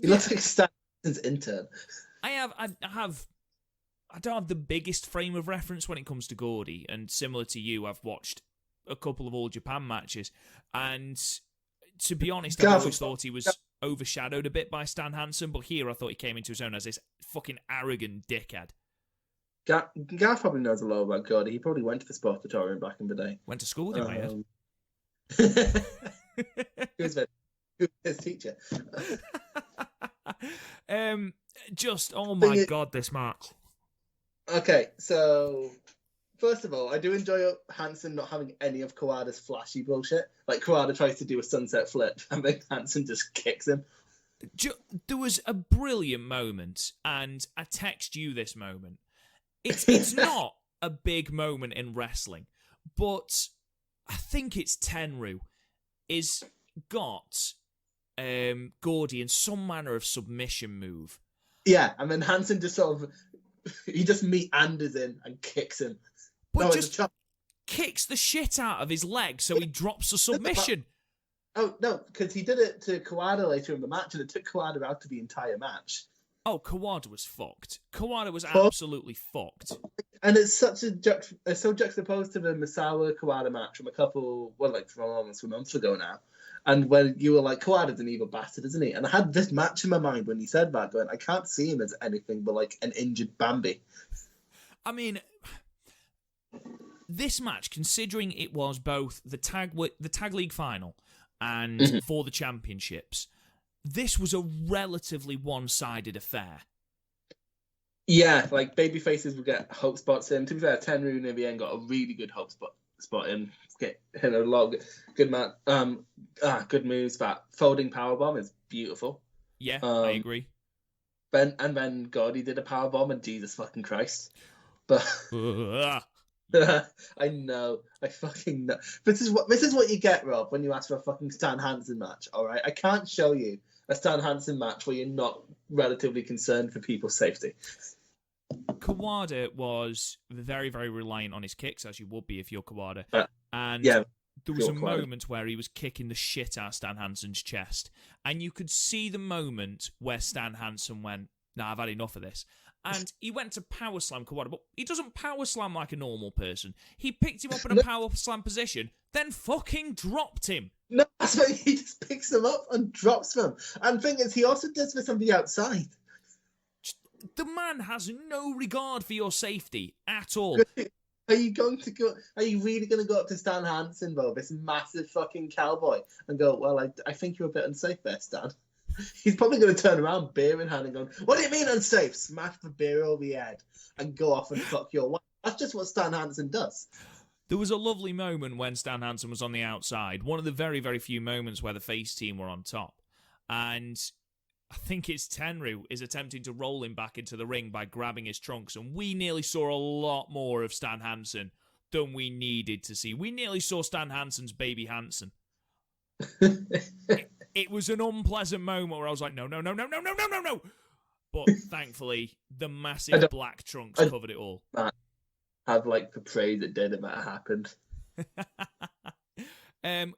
He looks like Stan Hansen's intern. I don't have the biggest frame of reference when it comes to Gordy, and similar to you, I've watched a couple of All Japan matches, and to be honest, I always thought he was overshadowed a bit by Stan Hansen, but here I thought he came into his own as this fucking arrogant dickhead. Gav probably knows a lot about Gordy. He probably went to the Sportatorium back in the day. Went to school with him, I heard. Who's his teacher? Oh my god, this match. Okay, so first of all, I do enjoy Hansen not having any of Kawada's flashy bullshit. Like, Kawada tries to do a sunset flip, and then Hansen just kicks him. There was a brilliant moment, and I text you this moment. It's not a big moment in wrestling, but I think it's Tenryu is got Gordy in some manner of submission move. Yeah, and then Hansen just he just meanders in and kicks him. But just kicks the shit out of his leg so he drops the submission. Oh, no, because he did it to Kawada later in the match, and it took Kawada out to the entire match. Oh, Kawada was fucked. Kawada was absolutely fucked. And it's so juxtaposed to the Misawa Kawada match from from almost a month ago now. And when you were like, Kawada's an evil bastard, isn't he? And I had this match in my mind when he said that, going, I can't see him as anything but like an injured Bambi. I mean, this match, considering it was both the tag league final and for the championships. This was a relatively one-sided affair. Yeah, like baby faces would get hope spots in. To be fair, Tenryu near the end got a really good hope spot in. Hit a lot of good good moves. That folding powerbomb is beautiful. Yeah, I agree. Then Gordy did a powerbomb, and Jesus fucking Christ. But I know, I fucking know. This is what you get, Rob, when you ask for a fucking Stan Hansen match. All right, I can't show you a Stan Hansen match where you're not relatively concerned for people's safety. Kawada was very, very reliant on his kicks, as you would be if you're Kawada. And yeah, there was a moment where he was kicking the shit out of Stan Hansen's chest. And you could see the moment where Stan Hansen went, nah, I've had enough of this. And he went to power slam Kawada, but he doesn't power slam like a normal person. He picked him up in a power slam position, then fucking dropped him. No, that's why he just picks them up and drops them. And the thing is, he also does this on the outside. The man has no regard for your safety at all. Are you really going to go up to Stan Hansen, though, this massive fucking cowboy, and go, well, I think you're a bit unsafe there, Stan? He's probably going to turn around, beer in hand, and go, what do you mean unsafe? Smash the beer over the head and go off and fuck your wife. That's just what Stan Hansen does. There was a lovely moment when Stan Hansen was on the outside, one of the very, very few moments where the face team were on top. And I think it's Tenryu is attempting to roll him back into the ring by grabbing his trunks, and we nearly saw a lot more of Stan Hansen than we needed to see. We nearly saw Stan Hansen's baby Hansen. It was an unpleasant moment where I was like, no. But thankfully, the massive black trunks covered it all. Have like the praise that did it that happened. I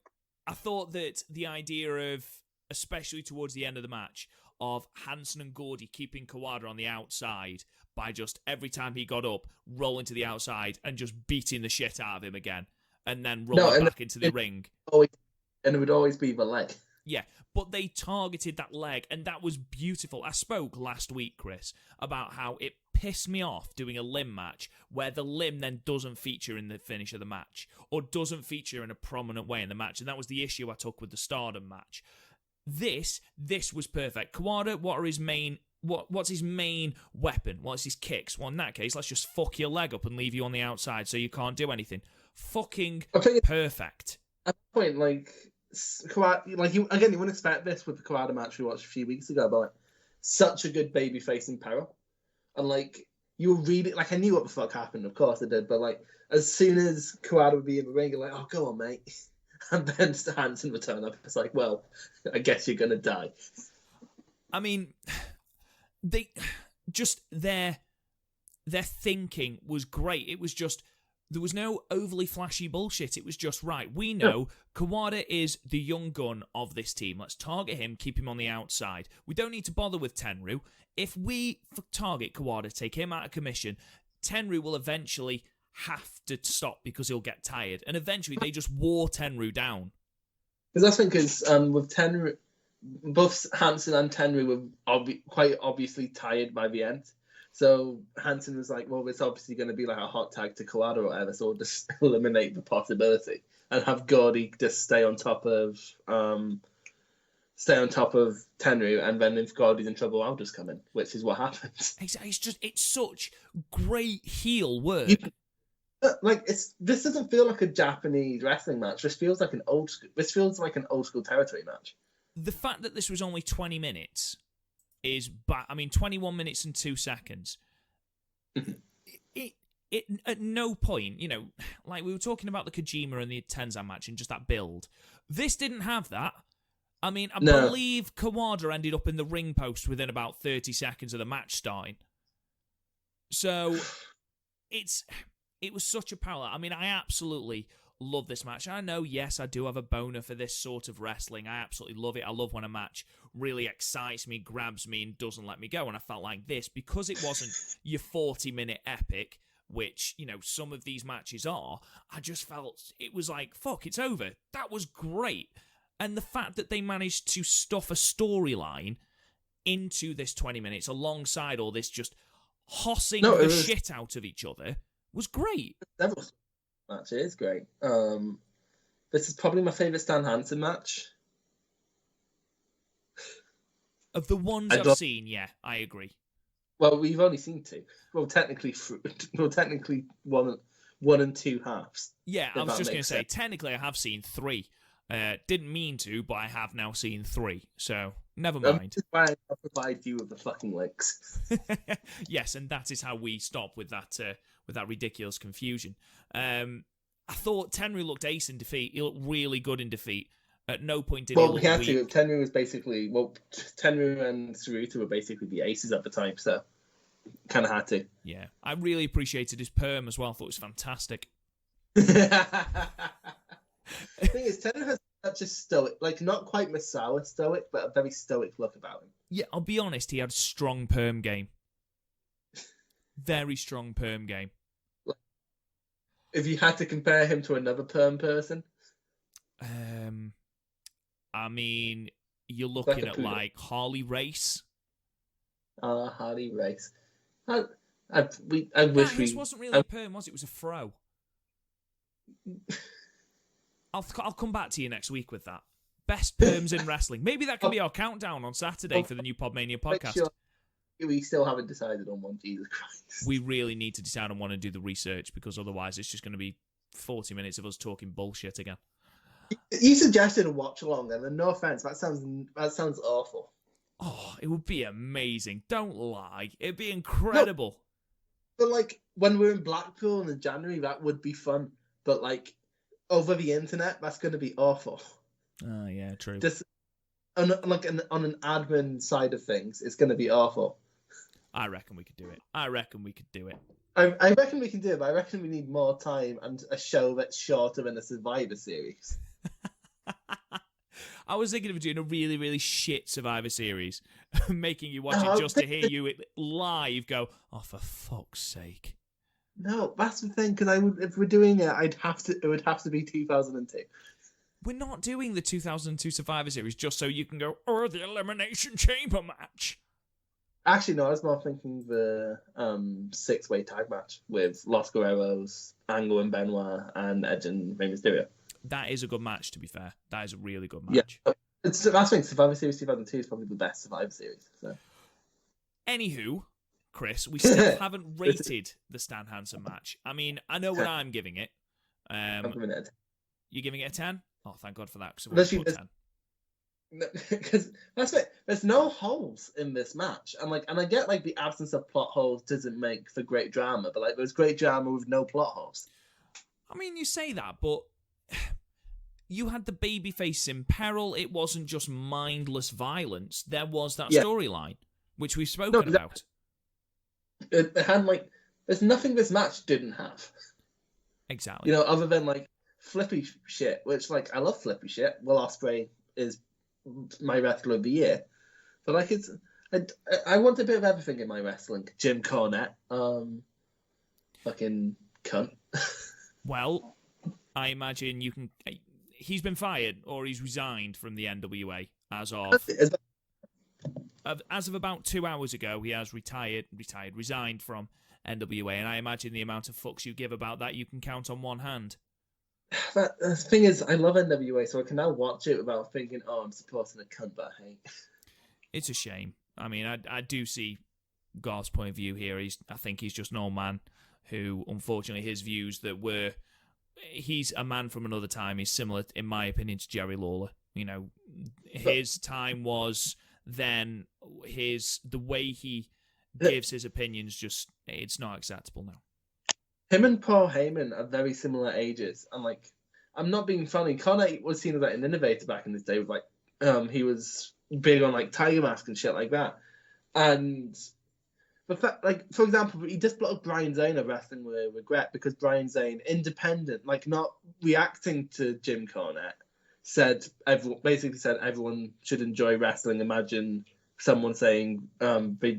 thought that the idea of, especially towards the end of the match, of Hansen and Gordy keeping Kawada on the outside by just every time he got up, rolling to the outside and just beating the shit out of him again, and then rolling back into the ring. And it would always be the leg. Yeah, but they targeted that leg, and that was beautiful. I spoke last week, Chris, about how it pissed me off doing a limb match where the limb then doesn't feature in the finish of the match, or doesn't feature in a prominent way in the match, and that was the issue I took with the Stardom match. This was perfect. Kawada, what's his main weapon? What's his kicks? Well, in that case, let's just fuck your leg up and leave you on the outside so you can't do anything. Fucking perfect. At that point, like, Kawada, like you wouldn't expect this with the Kawada match we watched a few weeks ago, but like, such a good baby face in peril. And like, you were really, like, I knew what the fuck happened, of course I did, but like, as soon as Kawada would be in the ring, you're like, oh, go on, mate. And then Hansen would turn up. It's like, well, I guess you're gonna die. I mean, their thinking was great. It was just, there was no overly flashy bullshit. It was just, right, we know Kawada is the young gun of this team. Let's target him, keep him on the outside. We don't need to bother with Tenryu. If we target Kawada, take him out of commission, Tenryu will eventually have to stop because he'll get tired. And eventually they just wore Tenryu down. Because with Tenryu, both Hansen and Tenryu were quite obviously tired by the end. So Hansen was like, well, it's obviously going to be like a hot tag to Kawada or whatever, so we'll just eliminate the possibility and have Gordy just stay on top of Tenryu, and then if Gordy's in trouble, I'll just come in, which is what happens. Exactly. It's such great heel work. This doesn't feel like a Japanese wrestling match. This feels like an old school territory match. The fact that this was only 20 minutes is 21 minutes and 2 seconds. It at no point, like we were talking about the Kojima and the Tenzan match and just that build. This didn't have that. I mean, I believe Kawada ended up in the ring post within about 30 seconds of the match starting. So it was such a parallel. I mean, I absolutely love this match. I know, yes, I do have a boner for this sort of wrestling. I absolutely love it. I love when a match really excites me, grabs me, and doesn't let me go. And I felt like this, because it wasn't your 40-minute epic, which, some of these matches are, I just felt it was like, fuck, it's over. That was great. And the fact that they managed to stuff a storyline into this 20 minutes alongside all this just hossing the shit out of each other was great. Match is great. This is probably my favourite Stan Hansen match. Of the ones I've seen, yeah, I agree. Well, we've only seen 2. Well, technically one and 2 halves. Yeah, I was just going to say, technically I have seen 3. Didn't mean to, but I have now seen 3. So, never mind. I'll provide you with the fucking links. Yes, and that is how we stop with that ridiculous confusion. I thought Tenryu looked ace in defeat. He looked really good in defeat. At no point did he look weak. Well, we had to. Tenryu was basically... Well, Tenryu and Tsuruta were basically the aces at the time, so kind of had to. Yeah. I really appreciated his perm as well. I thought it was fantastic. The thing is, Tenryu has such a stoic... Like, not quite Misawa stoic, but a very stoic look about him. Yeah, I'll be honest. He had a strong perm game. Very strong perm game. If you had to compare him to another perm person... I mean, you're looking at like Harley Race. Harley Race. I wish his wasn't really a perm, was it? It was a fro. I'll come back to you next week with that. Best perms in wrestling. Maybe that can be our countdown on Saturday for the new Podmania podcast. Sure. We still haven't decided on one, Jesus Christ. We really need to decide on one and do the research, because otherwise it's just going to be 40 minutes of us talking bullshit again. You suggested a watch along, and no offense, that sounds awful. Oh, it would be amazing. Don't lie. It'd be incredible. No, but like when we're in Blackpool in January, that would be fun. But like over the internet, that's going to be awful. Oh yeah, true. Just on an admin side of things, it's going to be awful. I reckon we could do it. I reckon we can do it, but I reckon we need more time and a show that's shorter than a Survivor Series. I was thinking of doing a really, really shit Survivor Series, making you watch it just to hear you live go, oh, for fuck's sake. No, that's the thing, because if we're doing it, it would have to be 2002. We're not doing the 2002 Survivor Series just so you can go, the Elimination Chamber match. Actually, no, I was more thinking the 6-way tag match with Los Guerreros, Angle and Benoit, and Edge and Rey Mysterio. That is a good match, to be fair. That is a really good match. Yeah, that's the thing. Survivor Series 2002 is probably the best Survivor Series. So. Anywho, Chris, we still haven't rated the Stan Hansen match. I mean, I know what I'm giving it. I'm giving it a 10. You're giving it a 10? Oh, thank God for that, because I would put 10. Because that's it. There's no holes in this match, and I get like the absence of plot holes doesn't make for great drama, but like there's great drama with no plot holes. I mean, you say that, but you had the babyface in peril. It wasn't just mindless violence. There was that storyline, which we've spoken about. It had there's nothing this match didn't have. Exactly. Other than like flippy shit, which I love flippy shit. Will Ospreay is my wrestler of the year, but I want a bit of everything in my wrestling. Jim Cornette, fucking cunt. Well, I imagine you can. He's been fired or he's resigned from the NWA as of about 2 hours ago. He has resigned from NWA, and I imagine the amount of fucks you give about that you can count on one hand. The thing is, I love NWA, so I can now watch it without thinking, "Oh, I'm supporting a cunt that I hate." It's a shame. I mean, I do see Garth's point of view here. I think he's just an old man who, unfortunately, his views that were. He's a man from another time. He's similar, in my opinion, to Jerry Lawler. His time was then the way he gives his opinions. Just it's not acceptable now. Him and Paul Heyman are very similar ages, and I'm not being funny. Cornette was seen as an innovator back in this day. With he was big on Tiger Mask and shit like that, and. But for example, he just blocked Brian Zayn of Wrestling with Regret because Brian Zayn, independent, not reacting to Jim Cornette, basically said everyone should enjoy wrestling. Imagine someone saying, it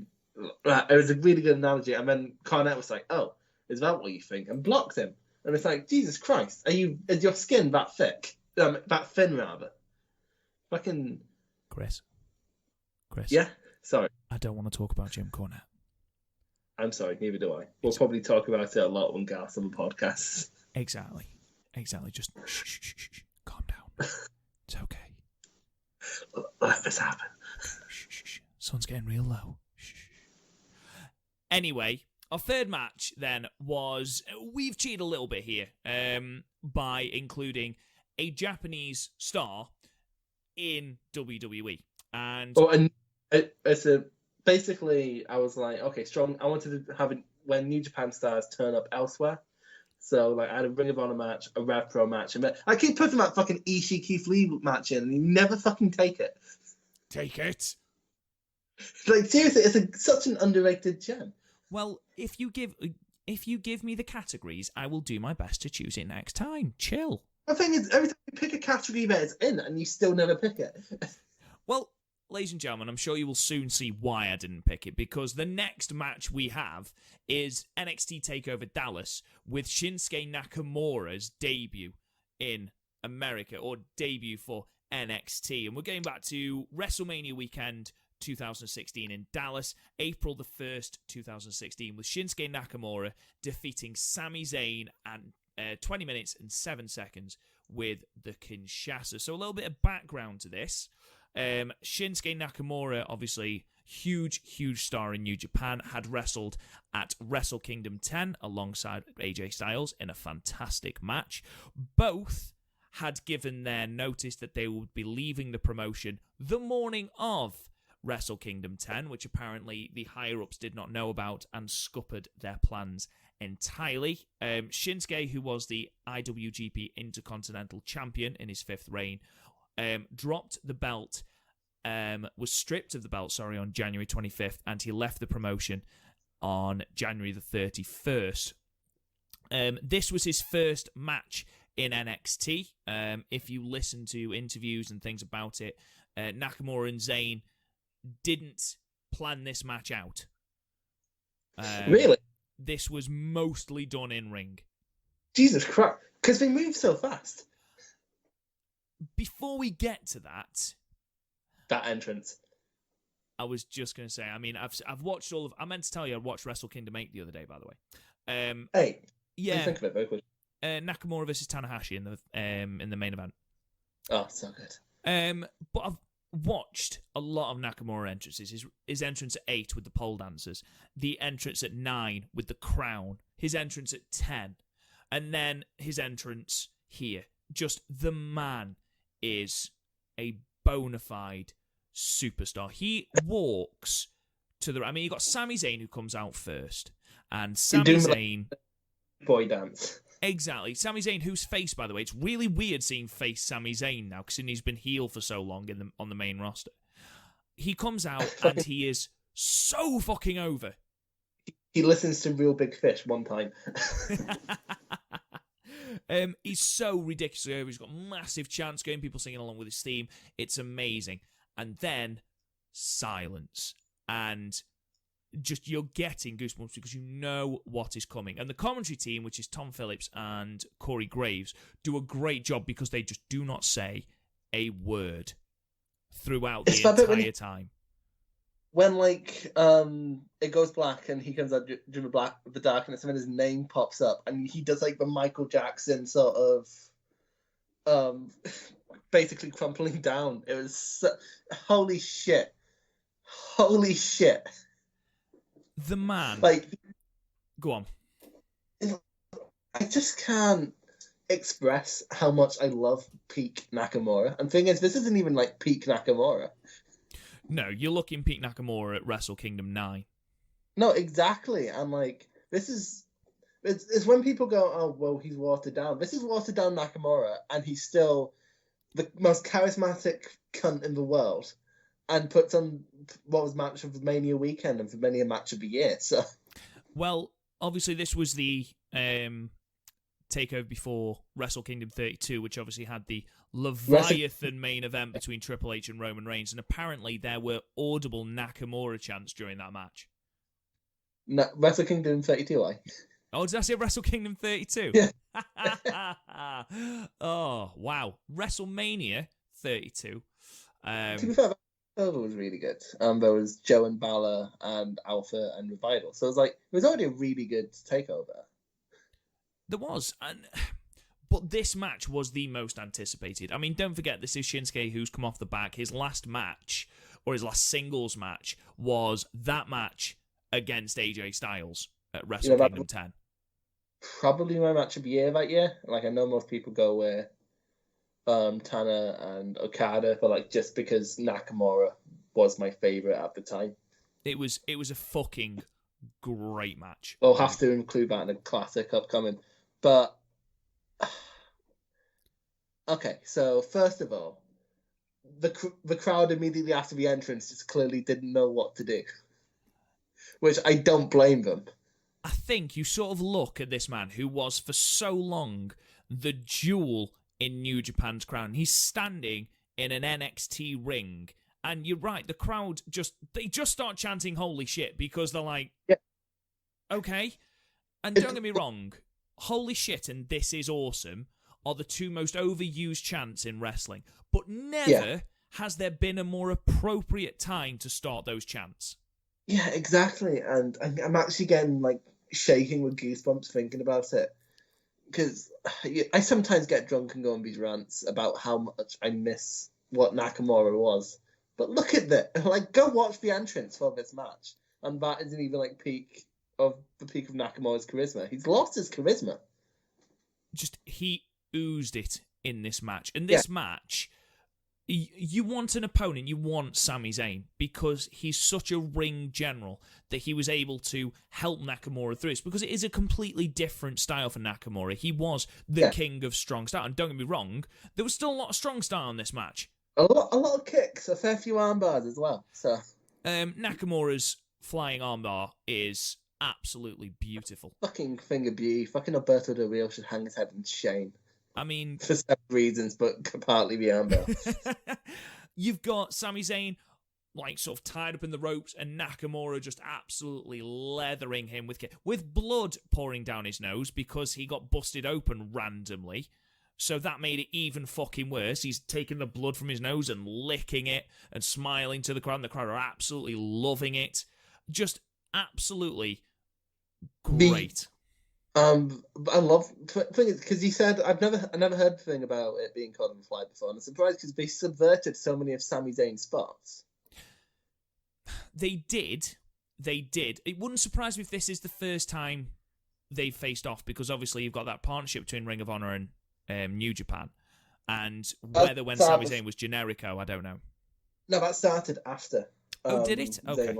was a really good analogy. And then Cornette was like, oh, is that what you think? And blocked him. And it's like, Jesus Christ, is your skin that thick? That thin, rather. Fucking... Chris. Yeah? Sorry. I don't want to talk about Jim Cornette. I'm sorry, neither do I. We'll probably talk about it a lot when Garth's on the podcast. Exactly. Just shh. Calm down. It's okay. Let this happen. Shh. Sun's getting real low. Shh. Anyway, our third match then was... We've cheated a little bit here by including a Japanese star in WWE. Basically, I was like, okay, strong. I wanted to have it when New Japan stars turn up elsewhere. So, like, I had a Ring of Honor match, a Rev Pro match, and I keep putting that fucking Ishii Keith Lee match in, and you never fucking take it. Take it. Like, seriously, it's such an underrated gem. Well, if you give me the categories, I will do my best to choose it next time. Chill. The thing is, every time you pick a category that it's in, and you still never pick it. Well, ladies and gentlemen, I'm sure you will soon see why I didn't pick it, because the next match we have is NXT TakeOver Dallas with Shinsuke Nakamura's debut in America, or debut for NXT. And we're going back to WrestleMania weekend 2016 in Dallas, April the 1st, 2016, with Shinsuke Nakamura defeating Sami Zayn and 20 minutes and 7 seconds with the Kinshasa. So a little bit of background to this. Shinsuke Nakamura, obviously huge star in New Japan, had wrestled at Wrestle Kingdom 10 alongside AJ Styles in a fantastic match. Both had given their notice that they would be leaving the promotion the morning of Wrestle Kingdom 10, which apparently the higher-ups did not know about and scuppered their plans entirely. Shinsuke, who was the IWGP Intercontinental Champion in his 5th reign, dropped the belt, was stripped of the belt, on January 25th, and he left the promotion on January the 31st. This was his first match in NXT. If you listen to interviews and things about it, Nakamura and Zayn didn't plan this match out. Really? This was mostly done in ring. Jesus Christ. Because they move so fast. Before we get to that... That entrance. I was just going to say, I mean, I've watched all of... I meant to tell you I watched Wrestle Kingdom 8 the other day, by the way. Hey. Yeah. What do you think of it, very quick? Nakamura versus Tanahashi in the main event. Oh, so good. But I've watched a lot of Nakamura entrances. His entrance at 8 with the pole dancers, the entrance at 9 with the crown, his entrance at 10, and then his entrance here. Just the man is a bona fide superstar. He walks to the... I mean, you got Sami Zayn who comes out first, and Sami Zayn... Boy dance. Exactly. Sami Zayn, whose face, by the way, it's really weird seeing face Sami Zayn now, because he's been heel for so long on the main roster. He comes out, and he is so fucking over. He listens to Real Big Fish one time. He's so ridiculously over. He's got massive chants going, people singing along with his theme. It's amazing. And then silence. And just you're getting goosebumps because you know what is coming. And the commentary team, which is Tom Phillips and Corey Graves, do a great job because they just do not say a word throughout the entire time. When it goes black and he comes out during the darkness, and then his name pops up, and he does like the Michael Jackson sort of basically crumpling down. It was holy shit. The man. Go on. I just can't express how much I love peak Nakamura. And thing is, this isn't even like peak Nakamura. No, you're looking peak Nakamura at Wrestle Kingdom 9. No, exactly. And this is... It's when people go, oh, well, he's watered down. This is watered down Nakamura, and he's still the most charismatic cunt in the world. And puts on what was match of the Mania weekend and for many a match of the year. So, well, obviously this was the takeover before Wrestle Kingdom 32, which obviously had the Leviathan main event between Triple H and Roman Reigns, and apparently there were audible Nakamura chants during that match. No, Wrestle Kingdom 32, Oh, did I say Wrestle Kingdom 32? Yeah. Oh, wow. WrestleMania 32. To be fair, Takeover was really good. There was Joe and Balor and Alpha and Revival. So it was already a really good takeover. There was. But this match was the most anticipated. I mean, don't forget, this is Shinsuke who's come off the back. His last match or his last singles match, was that match against AJ Styles at Wrestle Kingdom 10. Probably my match of the year that year. Like, I know most people go with Tana and Okada, but like just because Nakamura was my favorite at the time. It was a fucking great match. We'll have to include that in a classic upcoming. But okay, so first of all, the crowd immediately after the entrance just clearly didn't know what to do, which I don't blame them. I think you sort of look at this man who was for so long the jewel in New Japan's crown. He's standing in an NXT ring, and you're right, the crowd just start chanting holy shit, because they're like, yeah. Okay. And don't get me wrong, holy shit and this is awesome are the two most overused chants in wrestling, but never has there been a more appropriate time to start those chants. Yeah, exactly. And I'm actually getting like shaking with goosebumps thinking about it, because I sometimes get drunk and go on these rants about how much I miss what Nakamura was. But look at that! Like, go watch the entrance for this match, and that isn't even like the peak of Nakamura's charisma. He's lost his charisma. Just he oozed it in this match, and this match. You want an opponent, you want Sami Zayn, because he's such a ring general that he was able to help Nakamura through this, because it is a completely different style for Nakamura. He was the king of strong style, and don't get me wrong, there was still a lot of strong style in this match. A lot of kicks, a fair few armbars as well. So Nakamura's flying armbar is absolutely beautiful. Fucking finger beauty. Fucking Alberto Del Rio should hang his head in shame. I mean, for several reasons, but partly the armbar. You've got Sami Zayn, like, sort of tied up in the ropes, and Nakamura just absolutely leathering him with blood pouring down his nose because he got busted open randomly. So that made it even fucking worse. He's taking the blood from his nose and licking it and smiling to the crowd. And the crowd are absolutely loving it. Just absolutely great. I love thing is because he said I never heard a thing about it being called on the fly before, and I'm surprised because they subverted so many of Sami Zayn's spots. They did. It wouldn't surprise me if this is the first time they've faced off, because obviously you've got that partnership between Ring of Honor and New Japan, and whether when Sami Zayn was Generico, I don't know. No, that started after. Did it? Okay.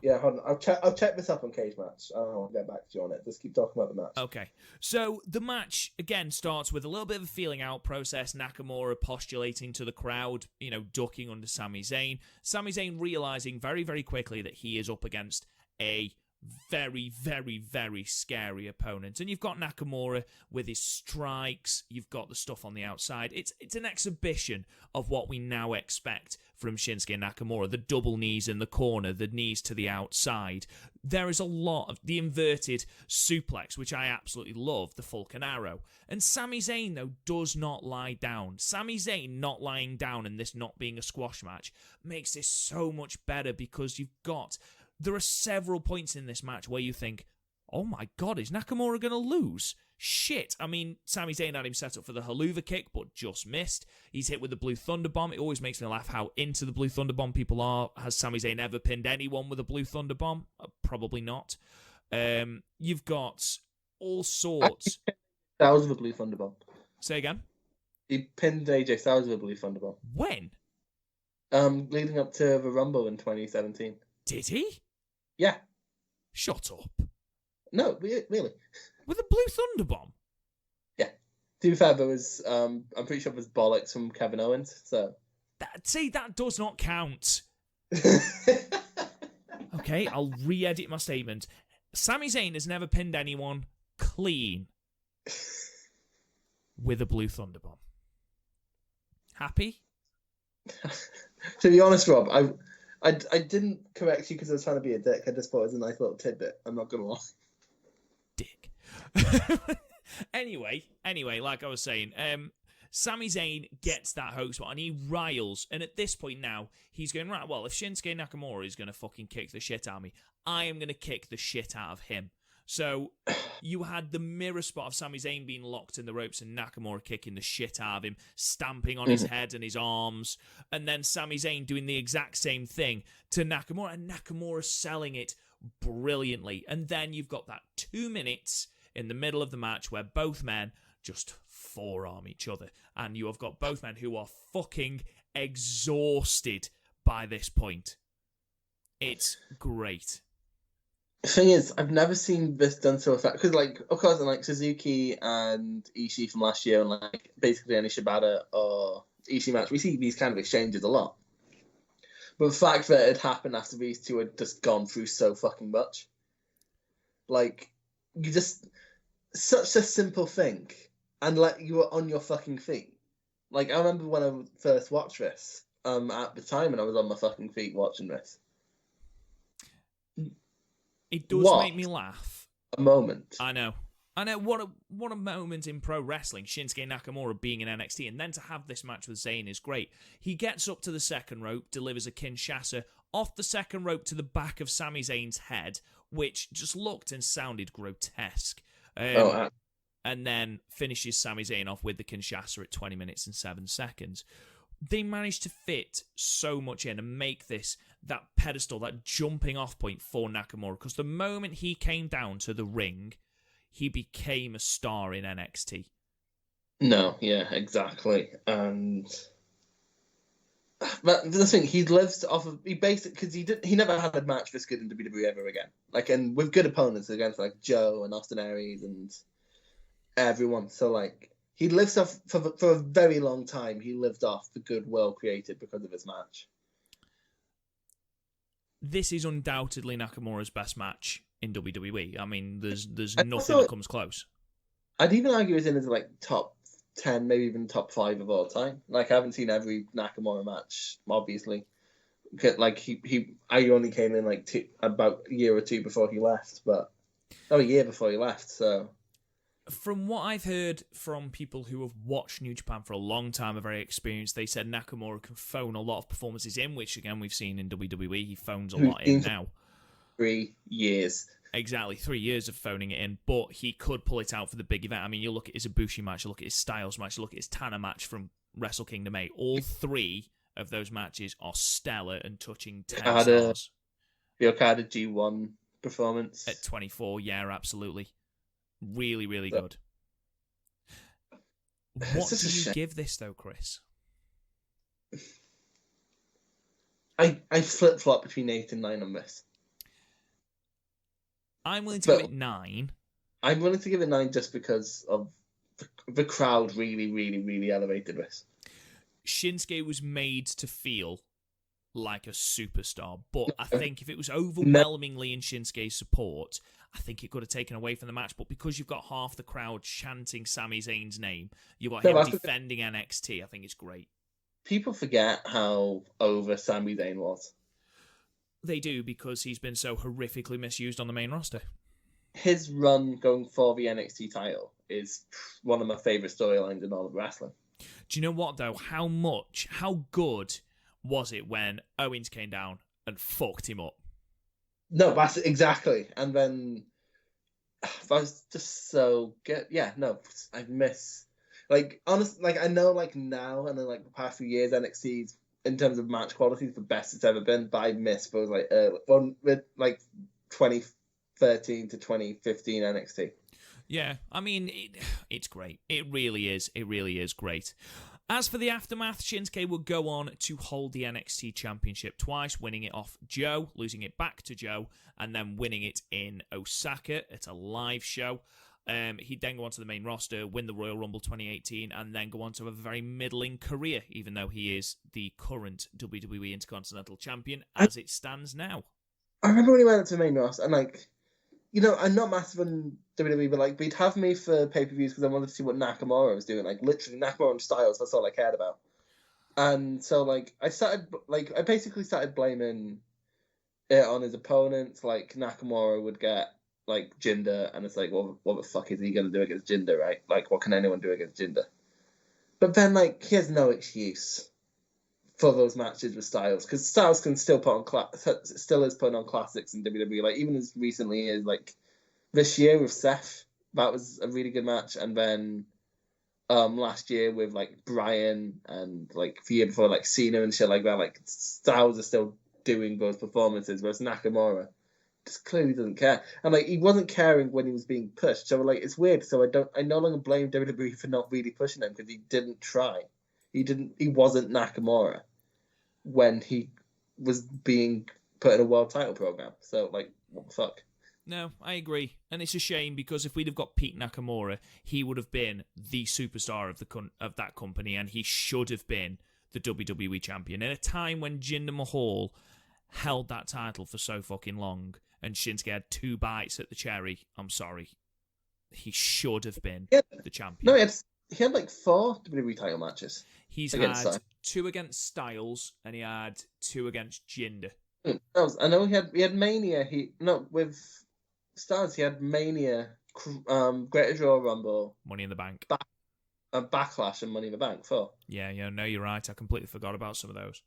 Yeah, hold on. I'll check this up on Cage Match. I'll get back to you on it. Just keep talking about the match. Okay. So the match, again, starts with a little bit of a feeling out process. Nakamura postulating to the crowd, ducking under Sami Zayn. Sami Zayn realizing very, very quickly that he is up against a very, very, very scary opponent. And you've got Nakamura with his strikes. You've got the stuff on the outside. It's an exhibition of what we now expect from Shinsuke Nakamura. The double knees in the corner, the knees to the outside. There is a lot of the inverted suplex, which I absolutely love, the Falcon Arrow. And Sami Zayn, though, does not lie down. Sami Zayn not lying down and this not being a squash match makes this so much better, because there are several points in this match where you think, oh my god, is Nakamura going to lose? Shit. I mean, Sami Zayn had him set up for the Haluva kick, but just missed. He's hit with the Blue Thunder Bomb. It always makes me laugh how into the Blue Thunder Bomb people are. Has Sami Zayn ever pinned anyone with a Blue Thunder Bomb? Probably not. You've got all sorts. That was the Blue Thunder Bomb. Say again? He pinned AJ Styles with a Blue Thunder Bomb. When? Leading up to the Rumble in 2017. Did he? Yeah. Shut up. No, really. With a Blue Thunder Bomb? Yeah. To be fair, there was, I'm pretty sure there's bollocks from Kevin Owens, so. That does not count. Okay, I'll re-edit my statement. Sami Zayn has never pinned anyone clean with a Blue Thunder Bomb. Happy? To be honest, Rob, I didn't correct you because I was trying to be a dick. I just thought it was a nice little tidbit. I'm not going to lie. Dick. Anyway, like I was saying, Sami Zayn gets that hoax spot and he riles. And at this point now, he's going, right, well, if Shinsuke Nakamura is going to fucking kick the shit out of me, I am going to kick the shit out of him. So you had the mirror spot of Sami Zayn being locked in the ropes and Nakamura kicking the shit out of him, stamping on his head and his arms, and then Sami Zayn doing the exact same thing to Nakamura, and Nakamura selling it brilliantly. And then you've got that 2 minutes in the middle of the match where both men just forearm each other, and you have got both men who are fucking exhausted by this point. It's great. The thing is, I've never seen this done so effective. Because, like, of course, like Suzuki and Ishii from last year, and like basically any Shibata or Ishii match, we see these kind of exchanges a lot. But the fact that it happened after these two had just gone through so fucking much, like, you just such a simple thing, and like you were on your fucking feet. Like, I remember when I first watched this, at the time, and I was on my fucking feet watching this. It does make me laugh. A moment. I know. What a moment in pro wrestling. Shinsuke Nakamura being in NXT, and then to have this match with Zayn is great. He gets up to the second rope, delivers a Kinshasa off the second rope to the back of Sami Zayn's head, which just looked and sounded grotesque. And then finishes Sami Zayn off with the Kinshasa at 20 minutes and 7 seconds. They managed to fit so much in and make this that pedestal, that jumping off point for Nakamura, because the moment he came down to the ring, he became a star in NXT. No, yeah, exactly. And but the thing, he lives off of because he never had a match this good in WWE ever again. Like, and with good opponents against like Joe and Austin Aries and everyone. So like, he lives off for a very long time. He lived off the goodwill created because of his match. This is undoubtedly Nakamura's best match in WWE. I mean, there's nothing that comes close. I'd even argue it's in his like top 10, maybe even top 5 of all time. Like, I haven't seen every Nakamura match, obviously. Like, I only came in like about a year or two before he left, a year before he left. So, from what I've heard from people who have watched New Japan for a long time, are very experienced, they said Nakamura can phone a lot of performances in, which again we've seen in WWE. He phones a lot in now. 3 years. Exactly, 3 years of phoning it in, but he could pull it out for the big event. I mean, you look at his Ibushi match, you look at his Styles match, you look at his Tana match from Wrestle Kingdom 8. All 3 of those matches are stellar and touching 10 stars. The Okada G1 performance. At 24, yeah, absolutely. Really, really good. What do you give this, though, Chris? I flip-flop between 8 and 9 on this. I'm willing to give it 9. I'm willing to give it 9 just because of the crowd really, really, really elevated this. Shinsuke was made to feel like a superstar, but I think if it was overwhelmingly in Shinsuke's support, I think it could have taken away from the match. But because you've got half the crowd chanting Sami Zayn's name, you've got him defending NXT, I think it's great. People forget how over Sami Zayn was. They do, because he's been so horrifically misused on the main roster. His run going for the NXT title is one of my favourite storylines in all of wrestling. Do you know what, though? How good was it when Owens came down and fucked him up? No, that's exactly. And then that was just so good. Yeah, no, I miss. Like, honestly, like, I know, like, now and then, like, the past few years, NXT's, in terms of match quality, is the best it's ever been, but I miss those, like, with, like, 2013 to 2015 NXT. Yeah, I mean, it's great. It really is. It really is great. As for the aftermath, Shinsuke would go on to hold the NXT Championship twice, winning it off Joe, losing it back to Joe, and then winning it in Osaka at a live show. He'd then go on to the main roster, win the Royal Rumble 2018, and then go on to have a very middling career, even though he is the current WWE Intercontinental Champion as it stands now. I remember when he went up to the main roster, and, like, you know, I'm not massive on WWE, but, like, they'd have me for pay-per-views because I wanted to see what Nakamura was doing. Like, literally, Nakamura and Styles, that's all I cared about. And so, like, I basically started blaming it on his opponents. Like, Nakamura would get, like, Jinder, and it's like, well, what the fuck is he going to do against Jinder, right? Like, what can anyone do against Jinder? But then, like, he has no excuse for those matches with Styles, because Styles can still still is putting on classics in WWE. Like, even as recently as, like, this year with Seth, that was a really good match, and then last year with like Brian and like the year before like Cena and shit like that, like Styles are still doing those performances, whereas Nakamura just clearly doesn't care, and like he wasn't caring when he was being pushed. So like it's weird. So I no longer blame WWE for not really pushing him because he didn't try. He wasn't Nakamura when he was being put in a world title program. So like what the fuck. No, I agree. And it's a shame because if we'd have got Pete Nakamura, he would have been the superstar of that company, and he should have been the WWE champion. In a time when Jinder Mahal held that title for so fucking long and Shinsuke had 2 bites at the cherry, I'm sorry. He should have been the champion. No, he had like 4 WWE title matches. He's had 2 against Styles and he had 2 against Jinder. I know he had Mania. With Styles, he had Mania, Greatest Royal Rumble, Money in the Bank, Backlash, and Money in the Bank. 4. Yeah, no, you're right. I completely forgot about some of those.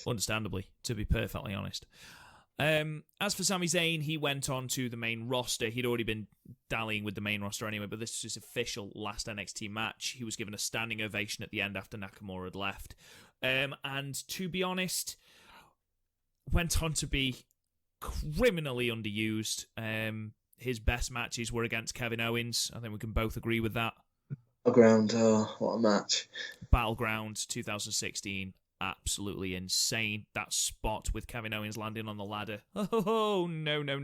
Understandably, to be perfectly honest. As for Sami Zayn, he went on to the main roster. He'd already been dallying with the main roster anyway, but this was his official last NXT match. He was given a standing ovation at the end after Nakamura had left. And to be honest, went on to be criminally underused. His best matches were against Kevin Owens. I think we can both agree with that. Battleground, what a match. Battleground 2016. Absolutely insane. That spot with Kevin Owens landing on the ladder. Oh, no. No.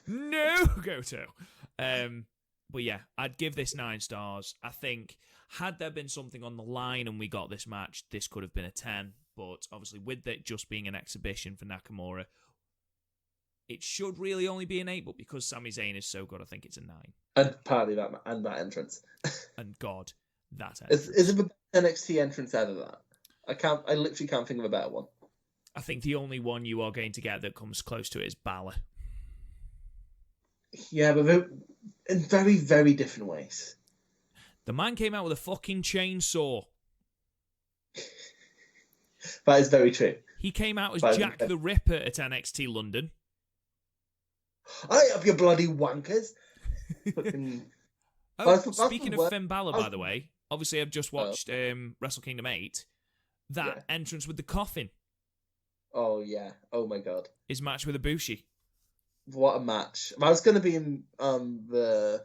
No, Goto. But yeah, I'd give this 9 stars. I think had there been something on the line and we got this match, this could have been a 10. But obviously, with it just being an exhibition for Nakamura, it should really only be an 8. But because Sami Zayn is so good, I think it's a 9. And partly that entrance. And God, that entrance. Is it the NXT entrance ever that? I literally can't think of a better one. I think the only one you are going to get that comes close to it is Balor. Yeah, but in very, very different ways. The man came out with a fucking chainsaw. That is very true. He came out as Jack the Ripper at NXT London. I up your bloody wankers. Speaking of Finn Balor, by the way, obviously I've just watched Wrestle Kingdom 8. That entrance with the coffin. Oh yeah. Oh my god. His match with Ibushi. What a match! If I was going to be in the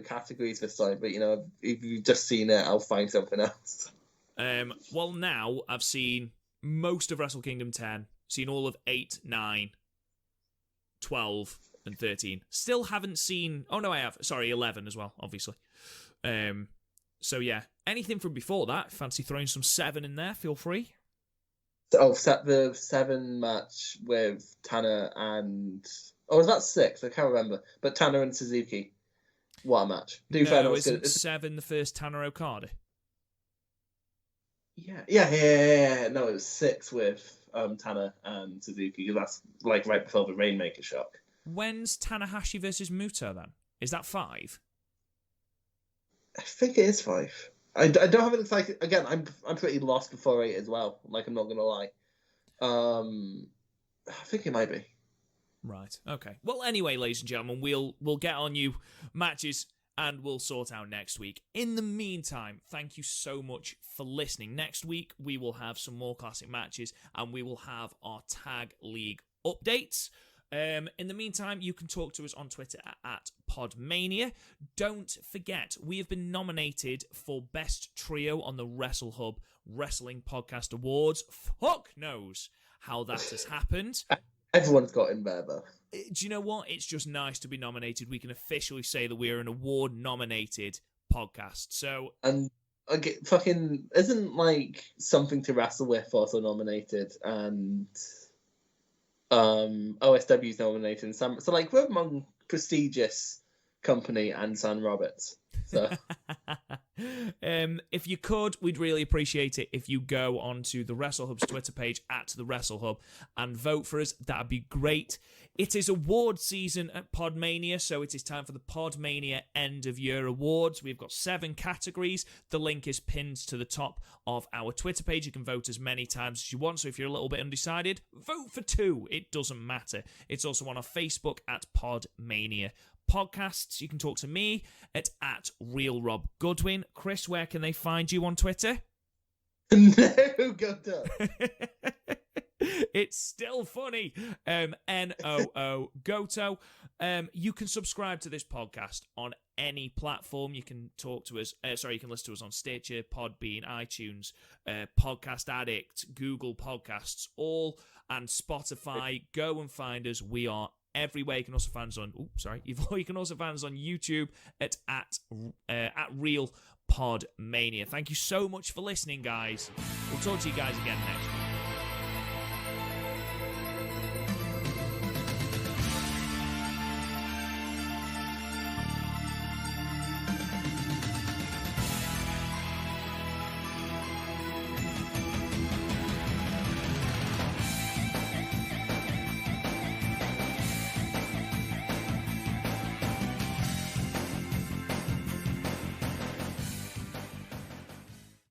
categories this time, but if you've just seen it, I'll find something else. Well, now I've seen most of Wrestle Kingdom 10, seen all of 8, 9, 12, and 13. Still haven't seen... Oh, no, I have. Sorry, 11 as well, obviously. So, yeah, anything from before that, fancy throwing some 7 in there, feel free. Oh, the 7 match with Tanner and... Oh, was that 6? I can't remember. But Tanner and Suzuki. What a match. Isn't 7 the first Tanner Okada? Yeah. No, it was 6 with Tanner and Suzuki. That's like right before the Rainmaker shock. When's Tanahashi versus Muto then? Is that 5? I think it is 5. I don't have an exciting... Again, I'm pretty lost before 8 as well. Like, I'm not going to lie. I think it might be. Right, okay. Well, anyway, ladies and gentlemen, we'll get on you matches and we'll sort out next week. In the meantime, thank you so much for listening. Next week, we will have some more classic matches and we will have our Tag League updates. In the meantime, you can talk to us on Twitter at Podmania. Don't forget, we have been nominated for Best Trio on the Wrestle Hub Wrestling Podcast Awards. Fuck knows how that has happened. Everyone's got in there, though. Do you know what? It's just nice to be nominated. We can officially say that we're an award-nominated podcast. So, and fucking isn't like Something to Wrestle With also nominated, and OSW's nominated. So like we're among prestigious company and Sam Roberts. So, if you could, we'd really appreciate it if you go onto the WrestleHub's Twitter page at the WrestleHub and vote for us. That'd be great. It is award season at Podmania, so it is time for the Podmania end of year awards. We've got 7 categories. The link is pinned to the top of our Twitter page. You can vote as many times as you want, so if you're a little bit undecided, vote for 2. It doesn't matter. It's also on our Facebook at Podmania Podcasts. You can talk to me at @RealRobGoodwin. Chris, where can they find you on Twitter? no, Goto. It's still funny. NOO Goto. You can subscribe to this podcast on any platform. You can talk to us. You can listen to us on Stitcher, Podbean, iTunes, Podcast Addict, Google Podcasts, all, and Spotify. Go and find us. We are everywhere. You can also find us on. You can also find us on YouTube at Real Podmania. Thank you so much for listening, guys. We'll talk to you guys again next week.